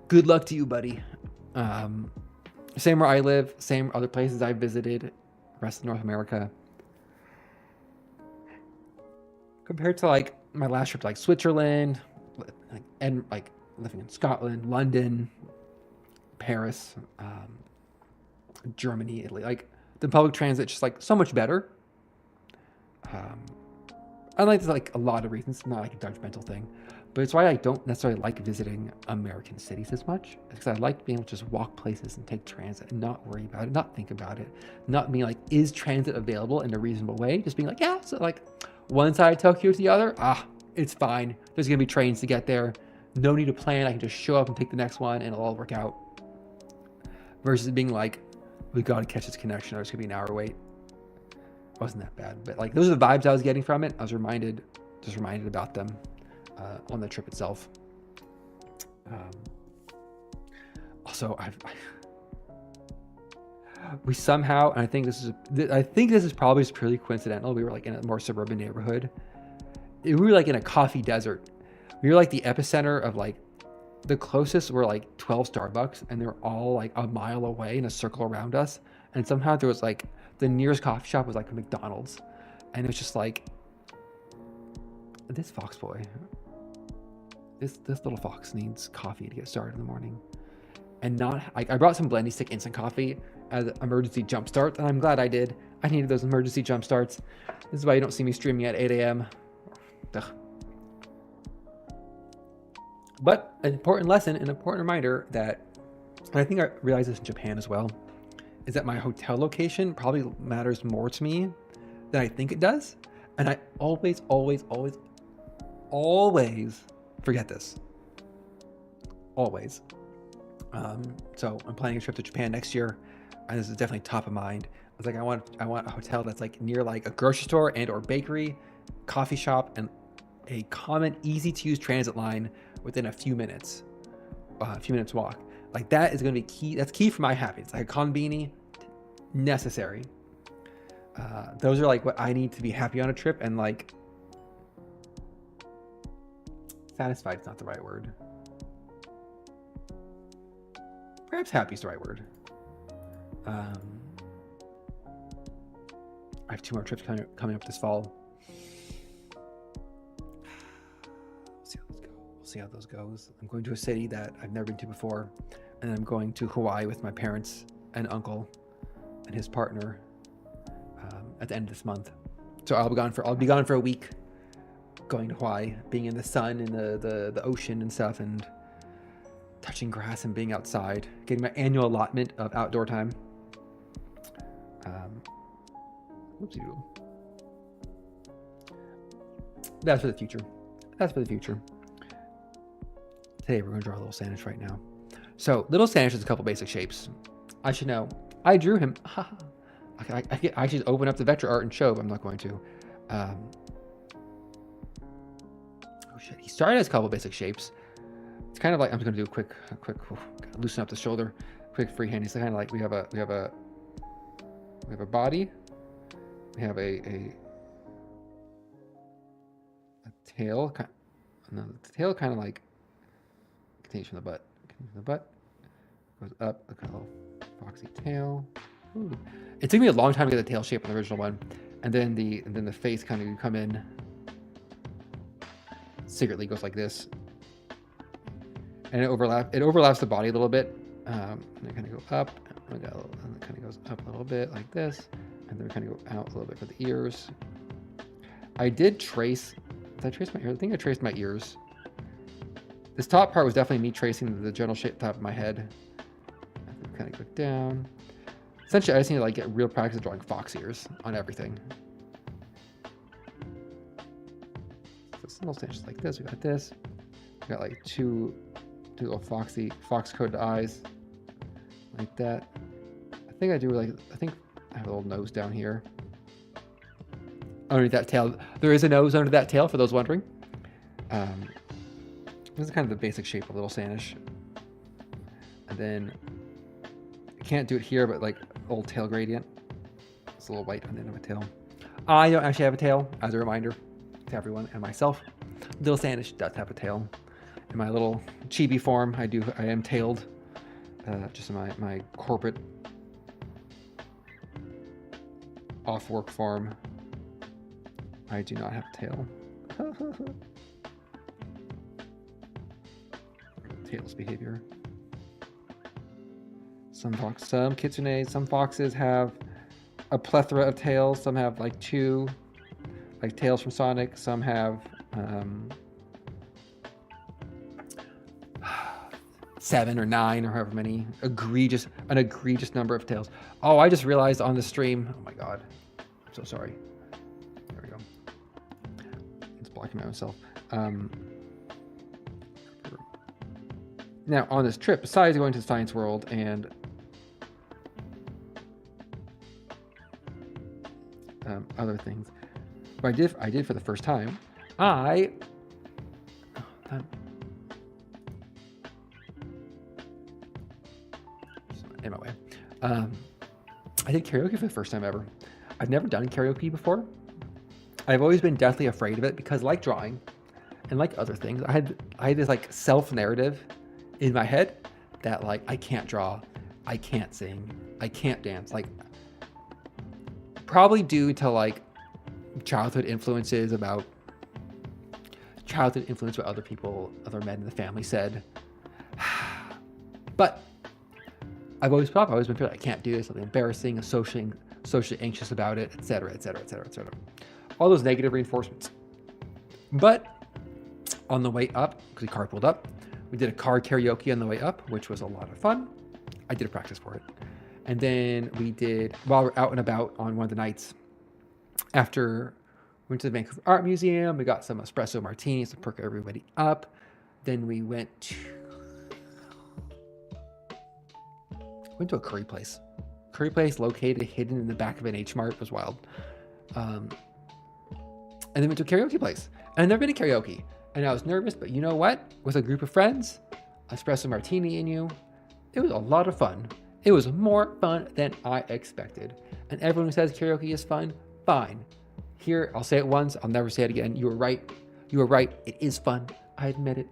good luck to you, buddy. Same where I live, same other places I've visited, rest of North America. Compared to like my last trip to like Switzerland, and like living in Scotland, London, Paris, Germany, Italy, like the public transit just like so much better. I like there's like a lot of reasons, not like a judgmental thing, but it's why I don't necessarily like visiting American cities as much. Because I like being able to just walk places and take transit and not worry about it, not think about it, not being like, is transit available in a reasonable way? Just being like, yeah, so like one side of Tokyo to the other, it's fine. There's gonna be trains to get there. No need to plan. I can just show up and take the next one and it'll all work out. Versus being like, we gotta catch this connection or it's gonna be an hour wait. Wasn't that bad, but like those are the vibes I was getting from it. I was reminded about them on the trip itself. Also, we somehow, and I think this is probably just purely coincidental. We were like in a more suburban neighborhood. We were like in a coffee desert. We were like the epicenter of like the closest were like 12 Starbucks, and they were all like a mile away in a circle around us. And somehow there was like the nearest coffee shop was like a McDonald's, and it was just like this fox boy, this little fox needs coffee to get started in the morning. And not like I brought some Blendy Stick instant coffee as emergency jump starts, and I'm glad I did. I needed those emergency jump starts. This is why you don't see me streaming at 8 a.m. Ugh. But an important lesson, an important reminder that, and I think I realized this in Japan as well, is that my hotel location probably matters more to me than I think it does. And I always forget this. Always. So I'm planning a trip to Japan next year, and this is definitely top of mind. I was like, I want a hotel that's like near like a grocery store and or bakery, coffee shop, and a common, easy to use transit line within a few minutes walk. Like that is going to be key. That's key for my happiness. Like a konbini, necessary. Those are like what I need to be happy on a trip, and like satisfied is not the right word. Perhaps happy is the right word. I have 2 more trips coming up this fall. We'll see how those goes. I'm going to a city that I've never been to before, and I'm going to Hawaii with my parents and uncle and his partner at the end of this month. So I'll be gone for a week, going to Hawaii, being in the sun and the ocean and stuff, and touching grass and being outside, getting my annual allotment of outdoor time. Whoopsie-doodle. That's for the future. Today we're going to draw a little Sanish right now. So little Sanish is a couple basic shapes. I should know. I drew him. I should open up the vector art and show, but I'm not going to. Oh shit. He started as a couple basic shapes. It's kind of like, I'm just going to do a quick loosen up the shoulder, quick freehand. It's kind of like we have a body. We have a tail. No, the tail kind of like continues from the butt. Goes up. Look at a little foxy tail. Ooh. It took me a long time to get the tail shape on the original one, and then the face kind of come in. Secretly goes like this, and it overlaps the body a little bit. And it kind of go up, and it kind of goes up a little bit like this, and then we kind of go out a little bit for the ears. I did trace. Did I trace my ears? I think I traced my ears. This top part was definitely me tracing the general shape top of my head. Kind of go down. Essentially, I just need to like get real practice drawing fox ears on everything. So small stitches like this. We got this. We got like two little fox coded eyes, like that. I think I have a little nose down here. Underneath that tail, there is a nose under that tail, for those wondering. This is kind of the basic shape of Little Sanish. And then, I can't do it here, but like a little tail gradient. It's a little white on the end of my tail. I don't actually have a tail, as a reminder to everyone and myself. Little Sanish does have a tail. In my little chibi form, I am tailed. just my corporate off-work farm, I do not have a tail. Tails behavior. Some kitsunes, some foxes have a plethora of tails. Some have like 2, like tails from Sonic. Some have 7 or 9 or however many. An egregious number of tails. Oh, I just realized on the stream. Oh my god, I'm so sorry. There we go. It's blocking my own self. Now on this trip, besides going to the Science World and other things, what I did for the first time, in my way. I did karaoke for the first time ever. I've never done karaoke before. I've always been deathly afraid of it because, like drawing and like other things, I had this like self-narrative in my head that like I can't draw, I can't sing, I can't dance. Like probably due to like childhood influence what other people, other men in the family said. But I've always been feeling I can't do this, something embarrassing, socially anxious about it, etc., etc., etc., etc. All those negative reinforcements. But on the way up, because we carpooled up, we did a car karaoke on the way up, which was a lot of fun. I did a practice for it. And then we did, while we're out and about on one of the nights, after we went to the Vancouver Art Museum, we got some espresso martinis to perk everybody up. Then we went to a curry place. Curry place located hidden in the back of an H Mart. It was wild. And then went to a karaoke place. And I've never been to karaoke. And I was nervous, but you know what? With a group of friends, espresso martini in you, it was a lot of fun. It was more fun than I expected. And everyone who says karaoke is fun, fine. Here, I'll say it once, I'll never say it again. You were right. You were right. It is fun. I admit it.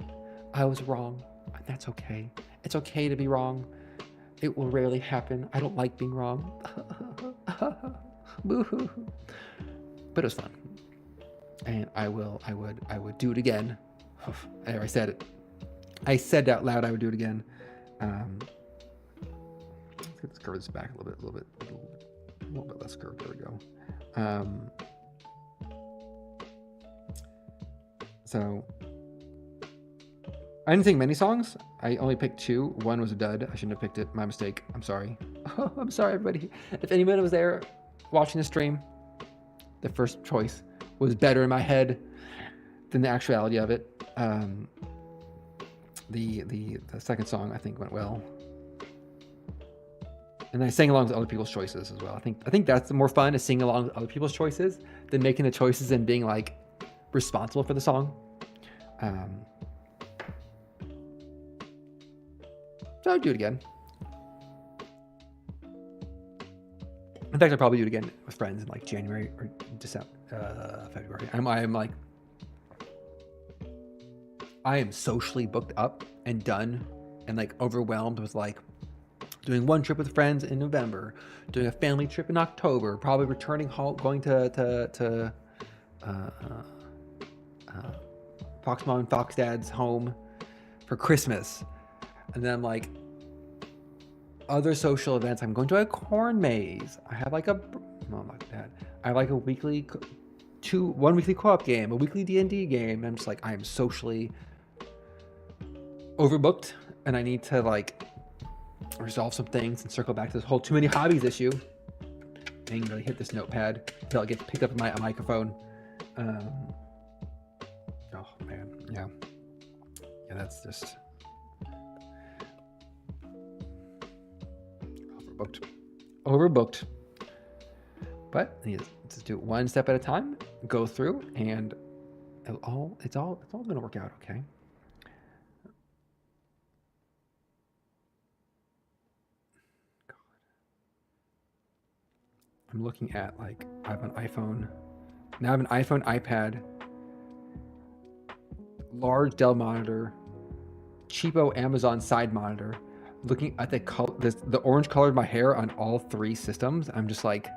I was wrong. And that's okay. It's okay to be wrong. It will rarely happen. I don't like being wrong. Boo-hoo. But it was fun. And I would do it again. There, I said it. I said out loud I would do it again. Let's get this curve this back a little bit less curved. There we go. So I didn't sing many songs. I only picked 2. One was a dud. I shouldn't have picked it. My mistake. I'm sorry. I'm sorry, everybody. If anyone was there watching the stream, the first choice was better in my head than the actuality of it. The second song I think went well, and I sang along with other people's choices as well. I think that's more fun to sing along with other people's choices than making the choices and being like responsible for the song. So I'd do it again. In fact, I'd probably do it again with friends in like January or December, February. I am socially booked up and done and like overwhelmed with like doing one trip with friends in November, doing a family trip in October, probably returning home, going to Fox Mom and Fox Dad's home for Christmas. And then I'm like, other social events. I'm going to a corn maze. I have like one weekly co-op game, a weekly D&D game. And I'm just like, I am socially overbooked and I need to like resolve some things and circle back to this whole too many hobbies issue. I can really hit this notepad until it gets picked up in my microphone. Oh man, yeah, that's just overbooked. But I need to just do it one step at a time, go through, and it's all gonna work out okay. God. I'm looking at like I have an iPhone, iPad, large Dell monitor, cheapo Amazon side monitor, looking at the color, the orange colored my hair on all 3 systems, I'm just like,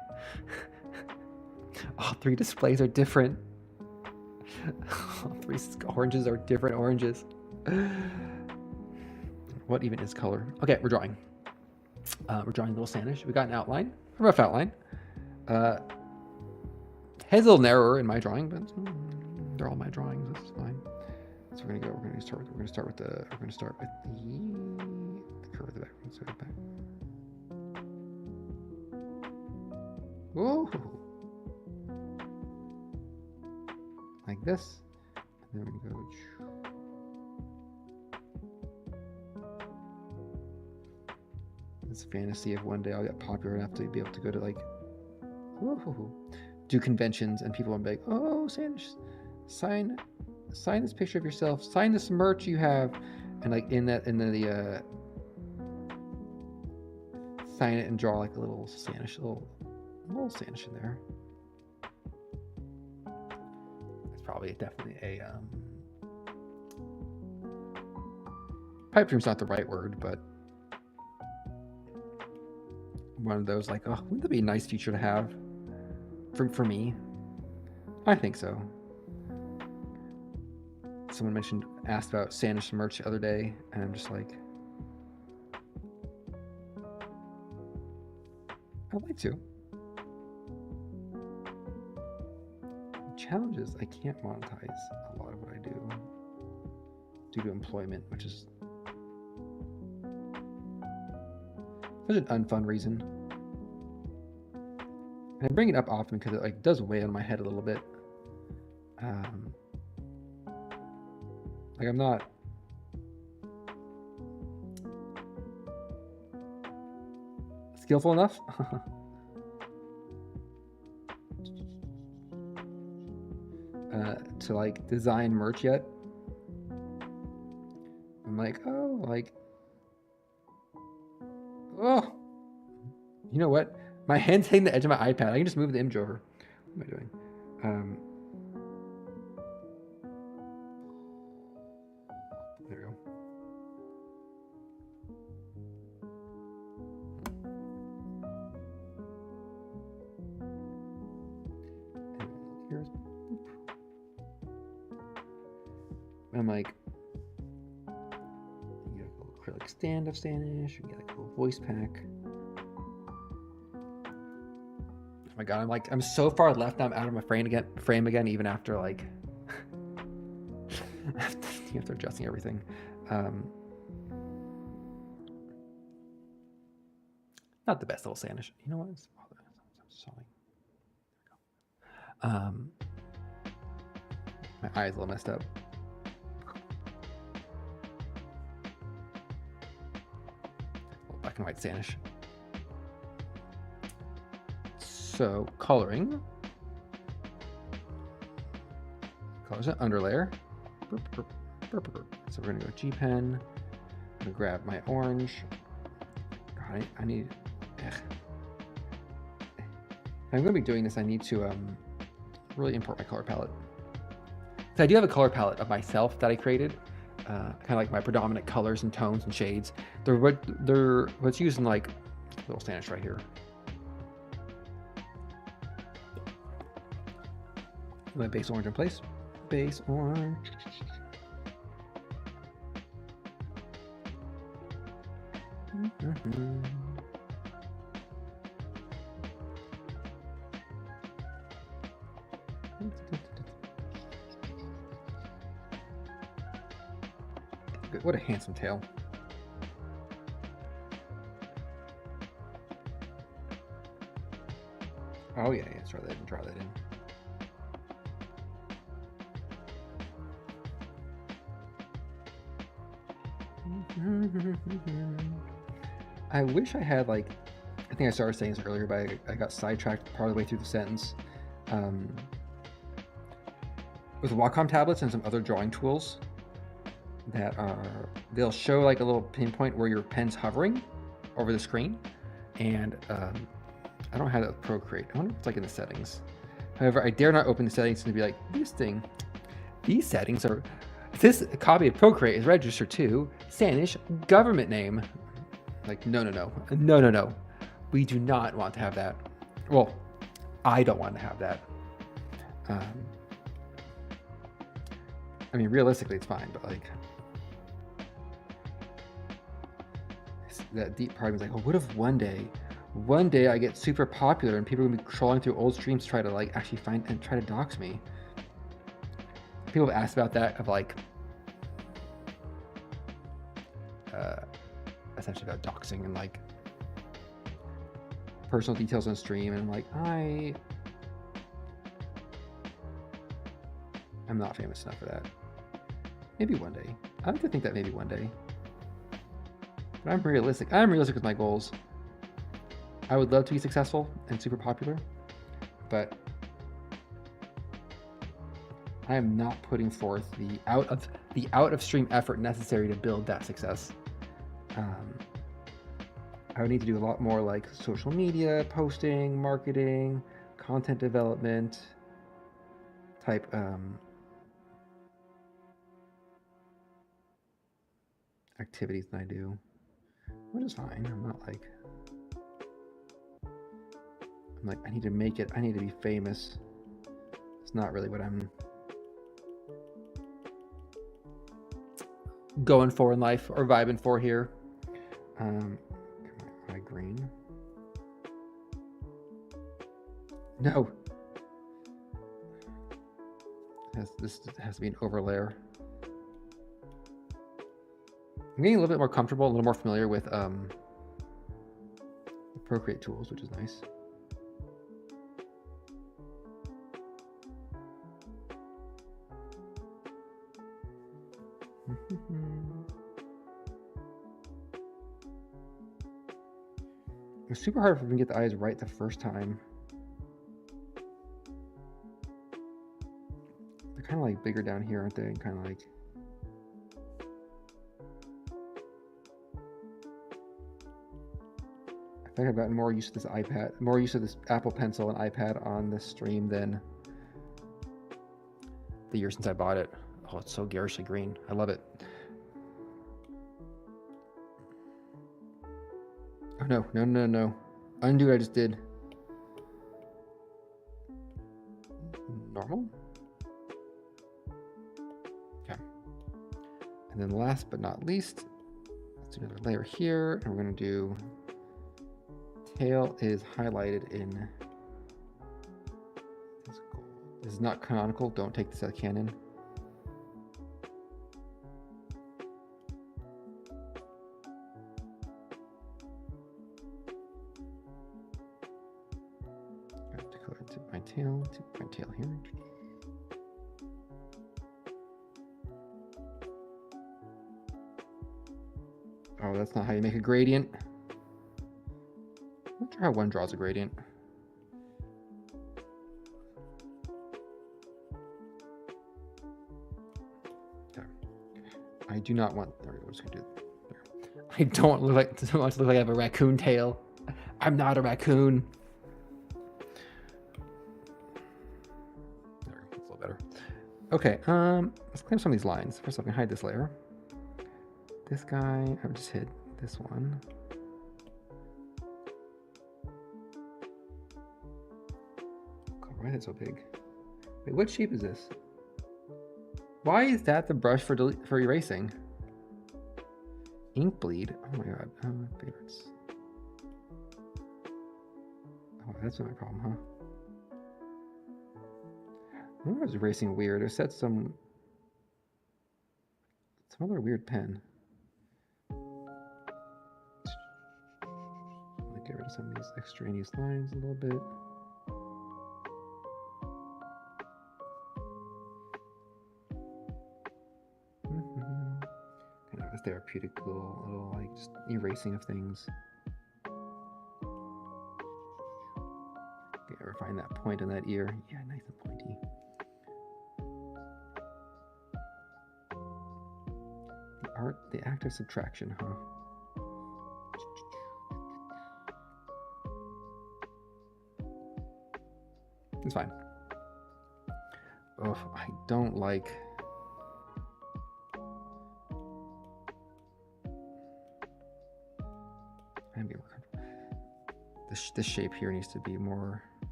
all 3 displays are different. All 3 oranges are different oranges. What even is color? Okay, we're drawing. We're drawing a little Sanish. We got an outline, a rough outline. Head's a little narrower in my drawing, but they're all my drawings. That's fine. So we're gonna start with the curve of the back. Let's go back. Whoa. Like this. And then we're gonna go. This fantasy of one day I'll get popular enough to be able to go to like do conventions and people will be like, oh, Sanish, sign this picture of yourself, sign this merch you have, and like the sign it and draw like a little Sanish, little Sanish in there. It's probably definitely a pipe dream's not the right word, but one of those like, oh, wouldn't that be a nice feature to have for me? I think so. Someone asked about Sanish merch the other day, and I'm just like, I'd like to. The challenge is I can't monetize a lot of what I do due to employment, which is such an unfun reason. And I bring it up often because it like does weigh on my head a little bit. Like I'm not skillful enough to like design merch yet. I'm like, oh, you know what? My hand's hitting the edge of my iPad. I can just move the image over. What am I doing? There we go. Here's. I'm like, you get a little acrylic stand of Sanish. You get like a little voice pack. Oh my god, I'm so far left now. I'm out of my frame again, even after like after adjusting everything. Not the best little Sanish. You know what? My eye's a little messed up. Black and white Sanish. So coloring. Colors an underlayer. So we're gonna go G pen. I'm gonna grab my orange. God, I need. If I'm gonna be doing this, I need to really import my color palette. So I do have a color palette of myself that I created, kind of like my predominant colors and tones and shades. They're what's used in like little Sanish right here. My base orange in place. Base orange. What a handsome tail. Oh yeah, let's try that and draw that in. I wish I had like, I think I started saying this earlier, but I got sidetracked part of the way through the sentence. With Wacom tablets and some other drawing tools that they'll show like a little pinpoint where your pen's hovering over the screen. And I don't have that with Procreate. I wonder if it's like in the settings. However, I dare not open the settings and be like, these settings are, this copy of Procreate is registered to Sanish government name. Like, no, no, no, no, no, no. We do not want to have that. Well, I don't want to have that. I mean, realistically, it's fine, but like, that deep part of me is like, oh, what if one day I get super popular and people are gonna be trolling through old streams to try to like actually find and try to dox me. People have asked about that, of like, essentially about doxing and like personal details on stream, and I'm like, I'm not famous enough for that. Maybe one day. I like to think that maybe one day. But I'm realistic. I'm realistic with my goals. I would love to be successful and super popular, but I am not putting forth the out of stream effort necessary to build that success. I would need to do a lot more like social media posting, marketing, content development type activities than I do, which is fine. I'm like, I need to make it, I need to be famous. It's not really what I'm going for in life or vibing for here. My green. No. This has to be an overlayer. I'm getting a little bit more comfortable, a little more familiar with the Procreate tools, which is nice. It's super hard if we can get the eyes right the first time. They're kind of like bigger down here, aren't they? And kind of like... I think I've gotten more used to this iPad, more used to this Apple Pencil and iPad on this stream than the year since I bought it. Oh, it's so garishly green. I love it. Oh, no, no, no, no. Undo what I just did. Normal? Okay. And then last but not least, let's do another layer here, and we're going to do tail is highlighted in... This is not canonical. Don't take this as canon. To my tail here. Oh, that's not how you make a gradient. I'm not sure how one draws a gradient. Okay. I do not want. There we go. We're just gonna do it. There. I don't look like so much. Look like I have a raccoon tail. I'm not a raccoon. Okay, let's clean up some of these lines. First off, I can hide this layer. This guy, I would just hit this one. God, why is it so big? Wait, what shape is this? Why is that the brush for erasing? Ink bleed. Oh my god. Favorites. Oh, that's not my problem, huh? I was erasing weird. I said some other weird pen. Let me get rid of some of these extraneous lines a little bit. Kind of a therapeutic little like just erasing of things. Okay, ever find that point in that ear? Yeah, nice and pointy. The act of subtraction, huh? It's fine. Oh, I don't like... and be more comfortable. This shape here needs to be more.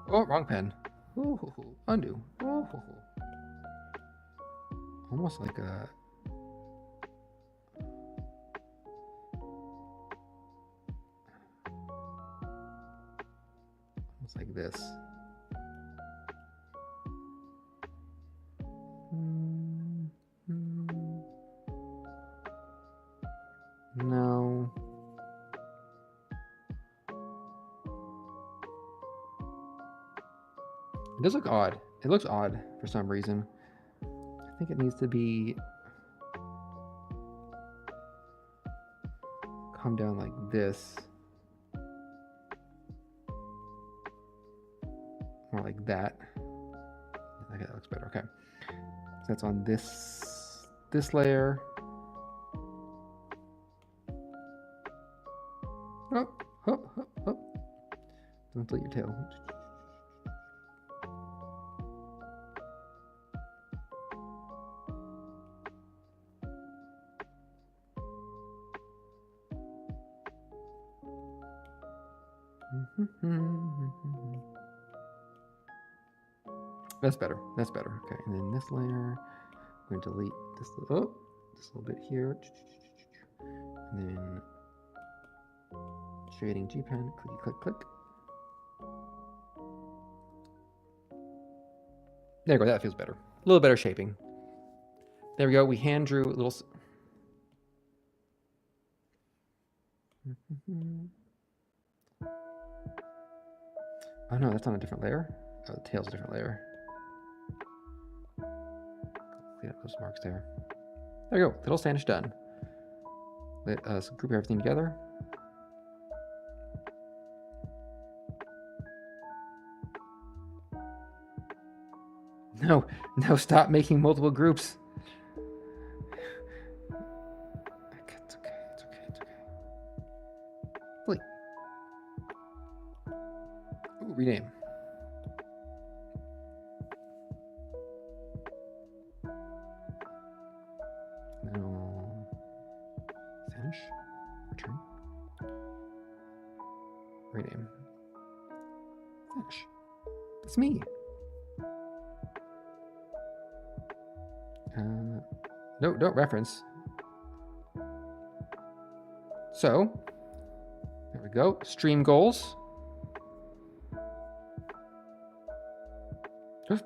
Oh, wrong pen. Ooh, undo. Ooh. Almost like a. Almost like this. No. It does look odd. It looks odd for some reason. I think it needs to be come down like this. More like that. Okay, that looks better. Okay. So that's on this layer. Hop, hop, hop, hop. Don't tilt your tail. That's better. That's better. Okay, and then this layer, I'm going to delete this little bit here, and then shading G pen, clicky click click. There we go. That feels better. A little better shaping. There we go. We hand drew a little. Oh no, that's on a different layer. Oh, the tail's a different layer. Clean up those marks there. There we go. Little Spanish done. Let us group everything together. No, stop making multiple groups. It's okay. Wait. Ooh, rename. No. Finish. Return. Rename. Finish. That's me. No, don't reference. So, there we go. Stream goals. Did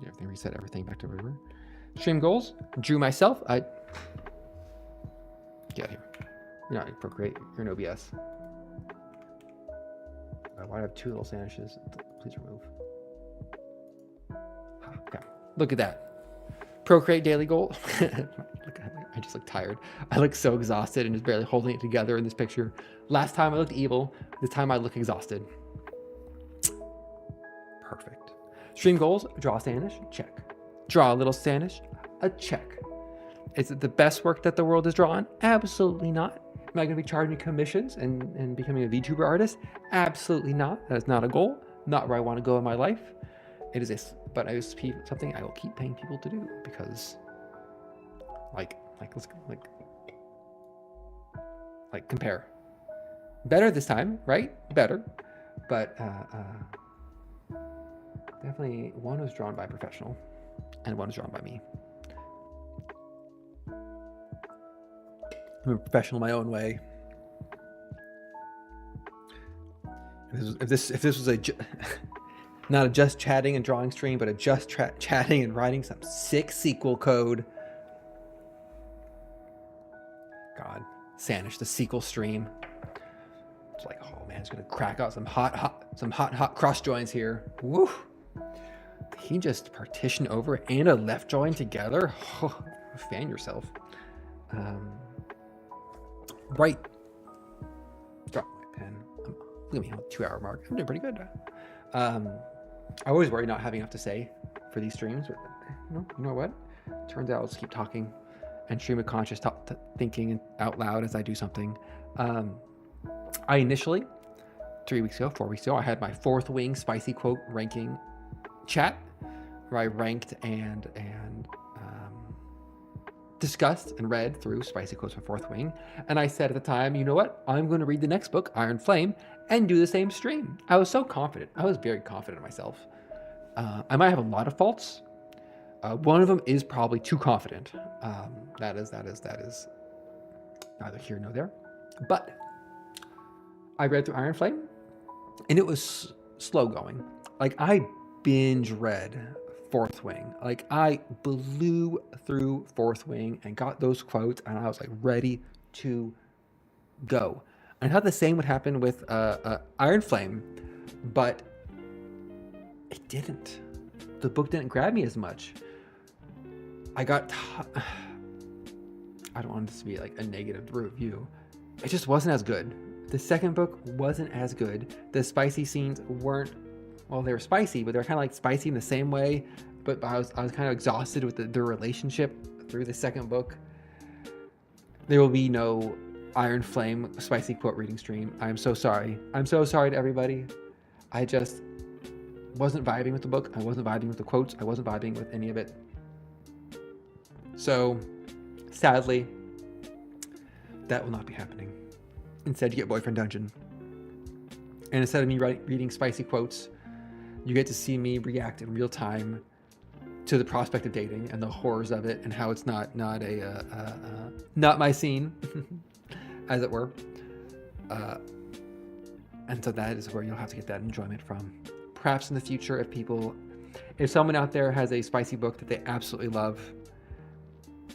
everything reset everything back to where we were? Stream goals. Drew myself. Get out of here. You're not in Procreate. You're in OBS. Why do I have two little Stanishes? Please remove. Okay. Look at that. Procreate daily goal. I just look tired. I look so exhausted and just barely holding it together in this picture. Last time I looked evil. This time I look exhausted. Perfect. Stream goals. Draw a Stanish. Check. Draw a little Stanish. A check. Is it the best work that the world has drawn? Absolutely not. Am I going to be charging commissions and becoming a VTuber artist? Absolutely not. That is not a goal. Not where I want to go in my life. It is but it is something I will keep paying people to do because, like compare. Better this time, right? Better, but definitely one was drawn by a professional, and one was drawn by me. I'm a professional in my own way. If this was a not a just chatting and drawing stream, but a just chatting and writing some sick sequel code. God, Sanish, the sequel stream. It's like, oh man, it's gonna crack out some hot cross joins here. Woo! He just partition over and a left join together. Oh, fan yourself. Right. Drop my pen. Look at me, 2-hour mark. I'm doing pretty good. I always worry not having enough to say for these streams, but you know what? Turns out I'll just keep talking and stream of conscious thinking out loud as I do something. I initially, 4 weeks ago, I had my fourth wing spicy quote ranking chat. where I ranked and discussed and read through Spicy Quotes from Fourth Wing. And I said at the time, you know what? I'm going to read the next book, Iron Flame, and do the same stream. I was so confident. I was very confident in myself. I might have a lot of faults. One of them is probably too confident. That is neither here nor there. But I read through Iron Flame, and it was slow going. Like, I binge read Fourth Wing. Like, I blew through Fourth Wing and got those quotes, and I was like ready to go. And I thought the same would happen with Iron Flame, but it didn't. The book didn't grab me as much. I don't want this to be like a negative review. It just wasn't as good. The second book wasn't as good. The spicy scenes weren't, well, they were spicy, but they're kind of like spicy in the same way. But I was kind of exhausted with the relationship through the second book. There will be no Iron Flame spicy quote reading stream. I'm so sorry. I'm so sorry to everybody. I just wasn't vibing with the book. I wasn't vibing with the quotes. I wasn't vibing with any of it. So, sadly, that will not be happening. Instead, you get Boyfriend Dungeon. And instead of me reading spicy quotes, you get to see me react in real time to the prospect of dating and the horrors of it and how it's not my scene, as it were. And so that is where you'll have to get that enjoyment from. Perhaps in the future, if someone out there has a spicy book that they absolutely love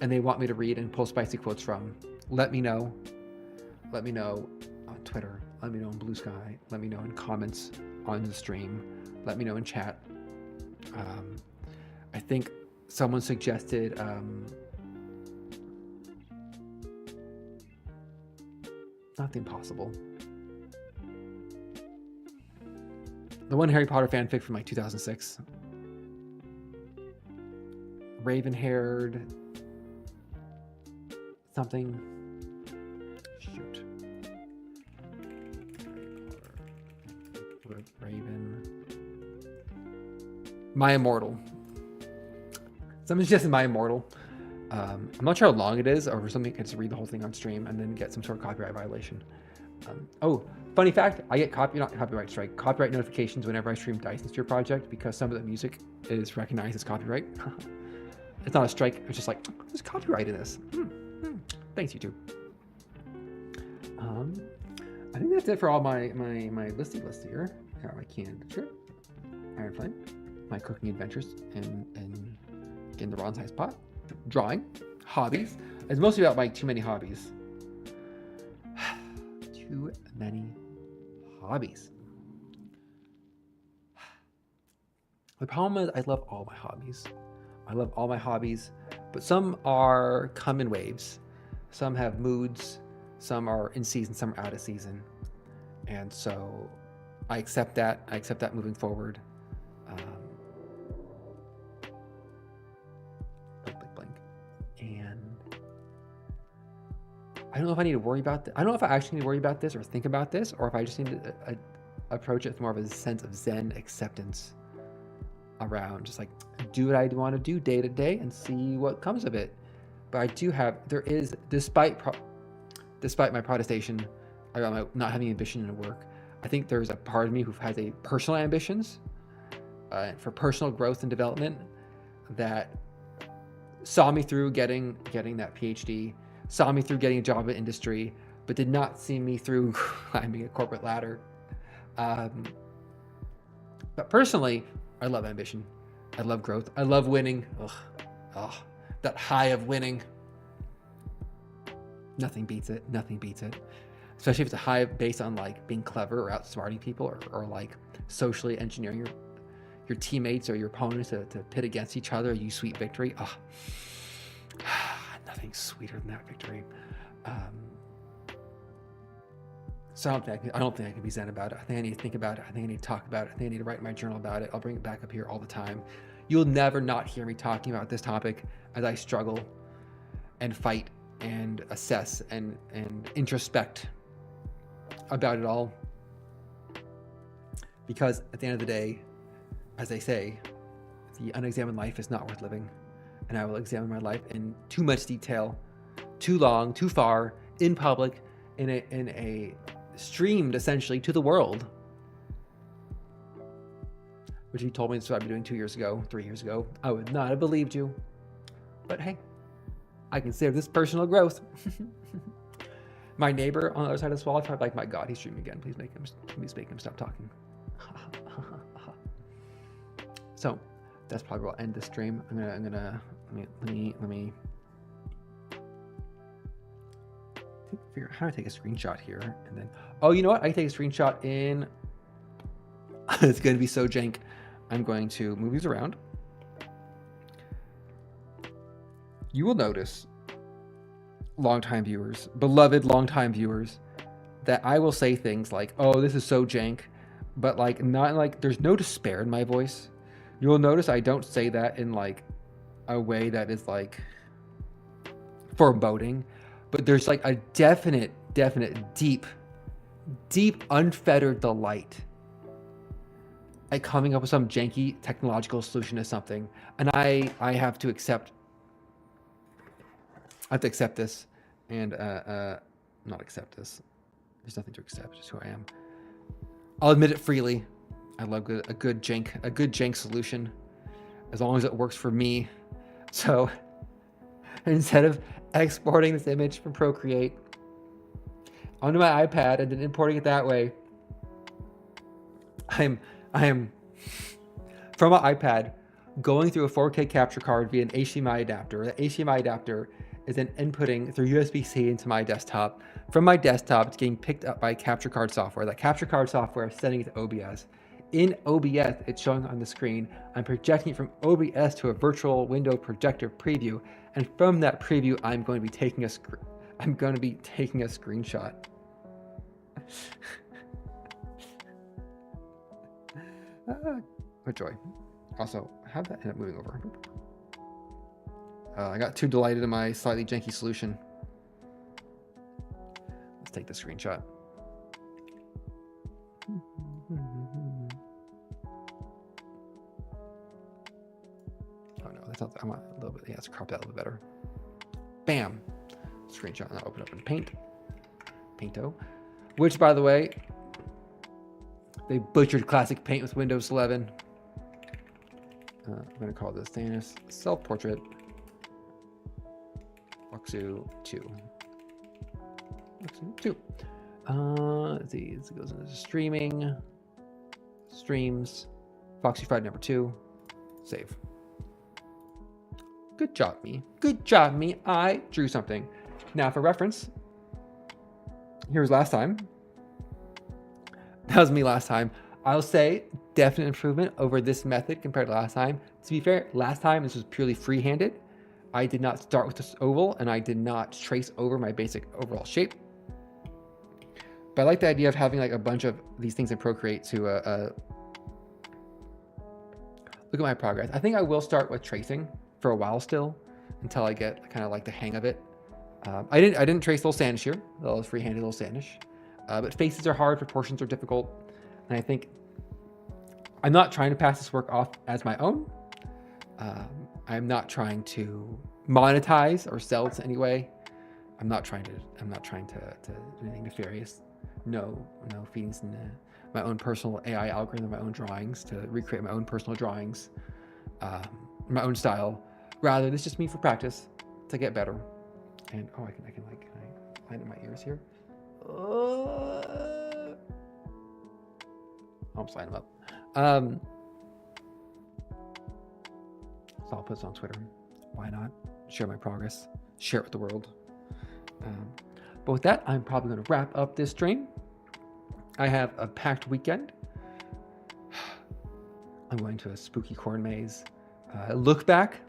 and they want me to read and pull spicy quotes from, let me know. Let me know on Twitter. Let me know on Blue Sky. Let me know in comments on the stream. Let me know in chat. I think someone suggested not the Impossible. The one Harry Potter fanfic from like 2006. Raven-haired something. Shoot. Raven. My Immortal. Someone suggested My Immortal. I'm not sure how long it is, or something. I can just read the whole thing on stream and then get some sort of copyright violation. Funny fact, I get copyright notifications whenever I stream Dice Sphere Project because some of the music is recognized as copyright. It's not a strike, it's just like, there's copyright in this. Thanks, YouTube. I think that's it for all my listy list here. Here are my candidature. Iron Flame, my cooking adventures in the Ron Size Pot, drawing, hobbies. It's mostly about my too many hobbies. Too many hobbies. The problem is I love all my hobbies. But some come in waves. Some have moods. Some are in season, some are out of season. And so I accept that. I accept that moving forward. And I don't know if I need to worry about I don't know if I actually need to worry about this or think about this, or if I just need to approach it with more of a sense of Zen acceptance around just like do what I want to do day to day and see what comes of it. But despite my protestation about my not having ambition in work, I think there's a part of me who has a personal ambitions for personal growth and development that saw me through getting that PhD, saw me through getting a job in industry, but did not see me through climbing a corporate ladder. But personally, I love ambition. I love growth. I love winning. That high of winning. Nothing beats it. Especially if it's a high based on like being clever or outsmarting people or like socially engineering your teammates or your opponents to pit against each other. You sweet victory. Nothing sweeter than that victory. So I don't think I can be zen about it. I think I need to think about it. I think I need to talk about it. I think I need to write in my journal about it. I'll bring it back up here all the time. You'll never not hear me talking about this topic as I struggle and fight and assess and introspect about it all. Because at the end of the day, as they say, The unexamined life is not worth living, and I will examine my life in too much detail, too long, too far, in public, in a streamed essentially to the world. Which you told me this is what I'd be doing 2 years ago, 3 years ago. I would not have believed you. But hey, I consider this personal growth. My neighbor on the other side of this wall, I'm like, my God, he's streaming again. Please make him stop talking. So that's probably where I'll end this stream. Let me figure out how to take a screenshot here, and then you know what? I can take a screenshot in. It's going to be so jank. I'm going to move these around. You will notice, longtime viewers, beloved longtime viewers, that I will say things like, "Oh, this is so jank," but like not like there's no despair in my voice. You will notice I don't say that in like a way that is like foreboding, but there's like a definite, deep, unfettered delight at coming up with some janky technological solution to something, and I have to accept. I have to accept this, and not accept this. There's nothing to accept. It's who I am. I'll admit it freely. I love a good jank solution, as long as it works for me. So instead of exporting this image from Procreate onto my iPad and then importing it that way, I am from my iPad going through a 4K capture card via an HDMI adapter. The HDMI adapter is then inputting through USB-C into my desktop. From my desktop, it's getting picked up by capture card software. That capture card software is sending it to OBS. In OBS, it's showing on the screen. I'm projecting it from OBS to a virtual window projector preview, and from that preview, I'm going to be taking a screenshot. What joy. Also, how'd that end up moving over? I got too delighted in my slightly janky solution. Let's take the screenshot. Oh no, that's not, I want a little bit, yeah, let's crop that a little bit better. Bam! Screenshot, and I'll open up in Painto. Which, by the way, they butchered classic paint with Windows 11. I'm going to call this Thanos Self-Portrait Foxtsu 2. Foxtsu 2. Let's see, this goes into streaming, streams, Foxtsu Friday number 2, save. Good job, me. Good job, me. I drew something. Now, for reference, here's last time. That was me last time. I'll say definite improvement over this method compared to last time. To be fair, last time this was purely free-handed. I did not start with this oval, and I did not trace over my basic overall shape. But I like the idea of having like a bunch of these things in Procreate to look at my progress. I think I will start with tracing for a while still, until I get kind of like the hang of it. I didn't trace little Sandish here. That was free-handed little Sandish. But faces are hard, proportions are difficult, and I think I'm not trying to pass this work off as my own. I'm not trying to monetize or sell it in any way. I'm not trying to do anything nefarious. No feedings in my own personal AI algorithm, my own drawings to recreate my own personal drawings, my own style. Rather, this is just me for practice to get better. And I can line up my ears here. I'll just line them up. So I'll put this on Twitter. Why not? Share my progress. Share it with the world. But with that, I'm probably going to wrap up this stream. I have a packed weekend. I'm going to a spooky corn maze. Look Back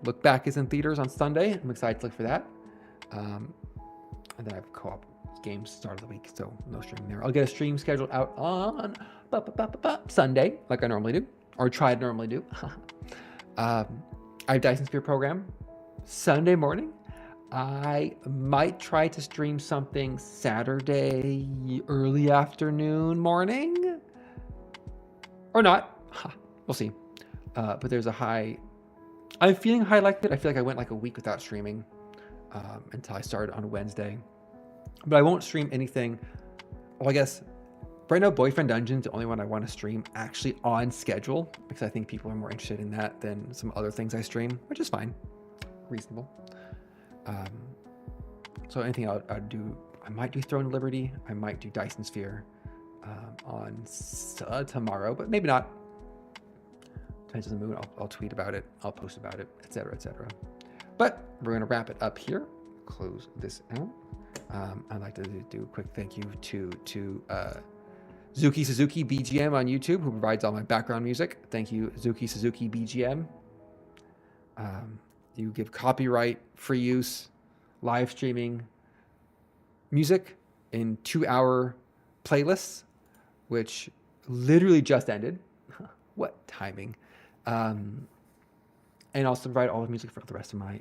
is in theaters on Sunday. I'm excited to look for that. And then I have co-op games start of the week, so no streaming there. I'll get a stream scheduled out on Sunday, like I normally do, or try to normally do. I have Dyson Sphere program Sunday morning. I might try to stream something Saturday early afternoon, morning, or not. We'll see. But there's a high I'm feeling high like it. I feel like I went like a week without streaming until I started on Wednesday. But I won't stream anything. Well, I guess right now, Boyfriend Dungeon's the only one I want to stream actually on schedule because I think people are more interested in that than some other things I stream, which is fine, reasonable. So anything I'd do, I might do Throne of Liberty, I might do Dyson Sphere on tomorrow, but maybe not. Depends on the mood. I'll tweet about it, I'll post about it, etc., etc. But we're gonna wrap it up here. Close this out. I'd like to do a quick thank you to Zuki Suzuki BGM on YouTube, who provides all my background music. Thank you, Zuki Suzuki BGM. You give copyright, free use, live streaming music in 2-hour playlists, which literally just ended. What timing? And also provide all the music for the rest of my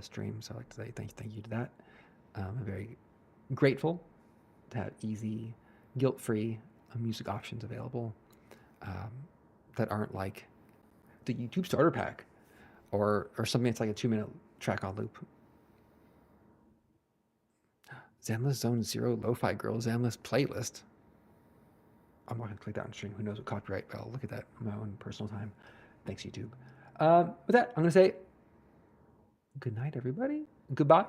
stream. So I'd like to say thank you to that. I'm very grateful to have easy, guilt-free music options available that aren't like the YouTube starter pack or something that's like a 2-minute track on loop. Zamla's Zone Zero Lo-Fi Girl Zamla's playlist. I'm not going to click that on stream. Who knows what copyright, but I'll look at that on my own personal time. Thanks, YouTube. With that, I'm going to say good night, everybody. Goodbye.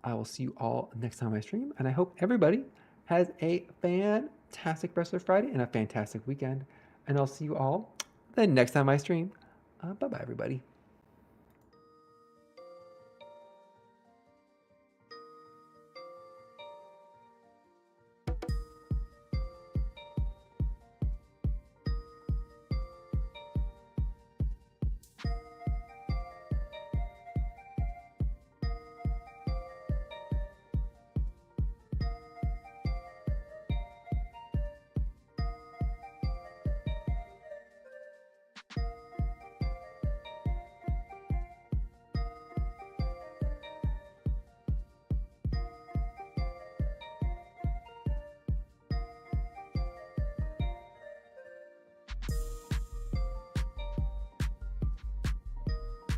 I will see you all next time I stream, and I hope everybody has a fantastic rest of Friday and a fantastic weekend. And I'll see you all the next time I stream. Bye-bye, everybody.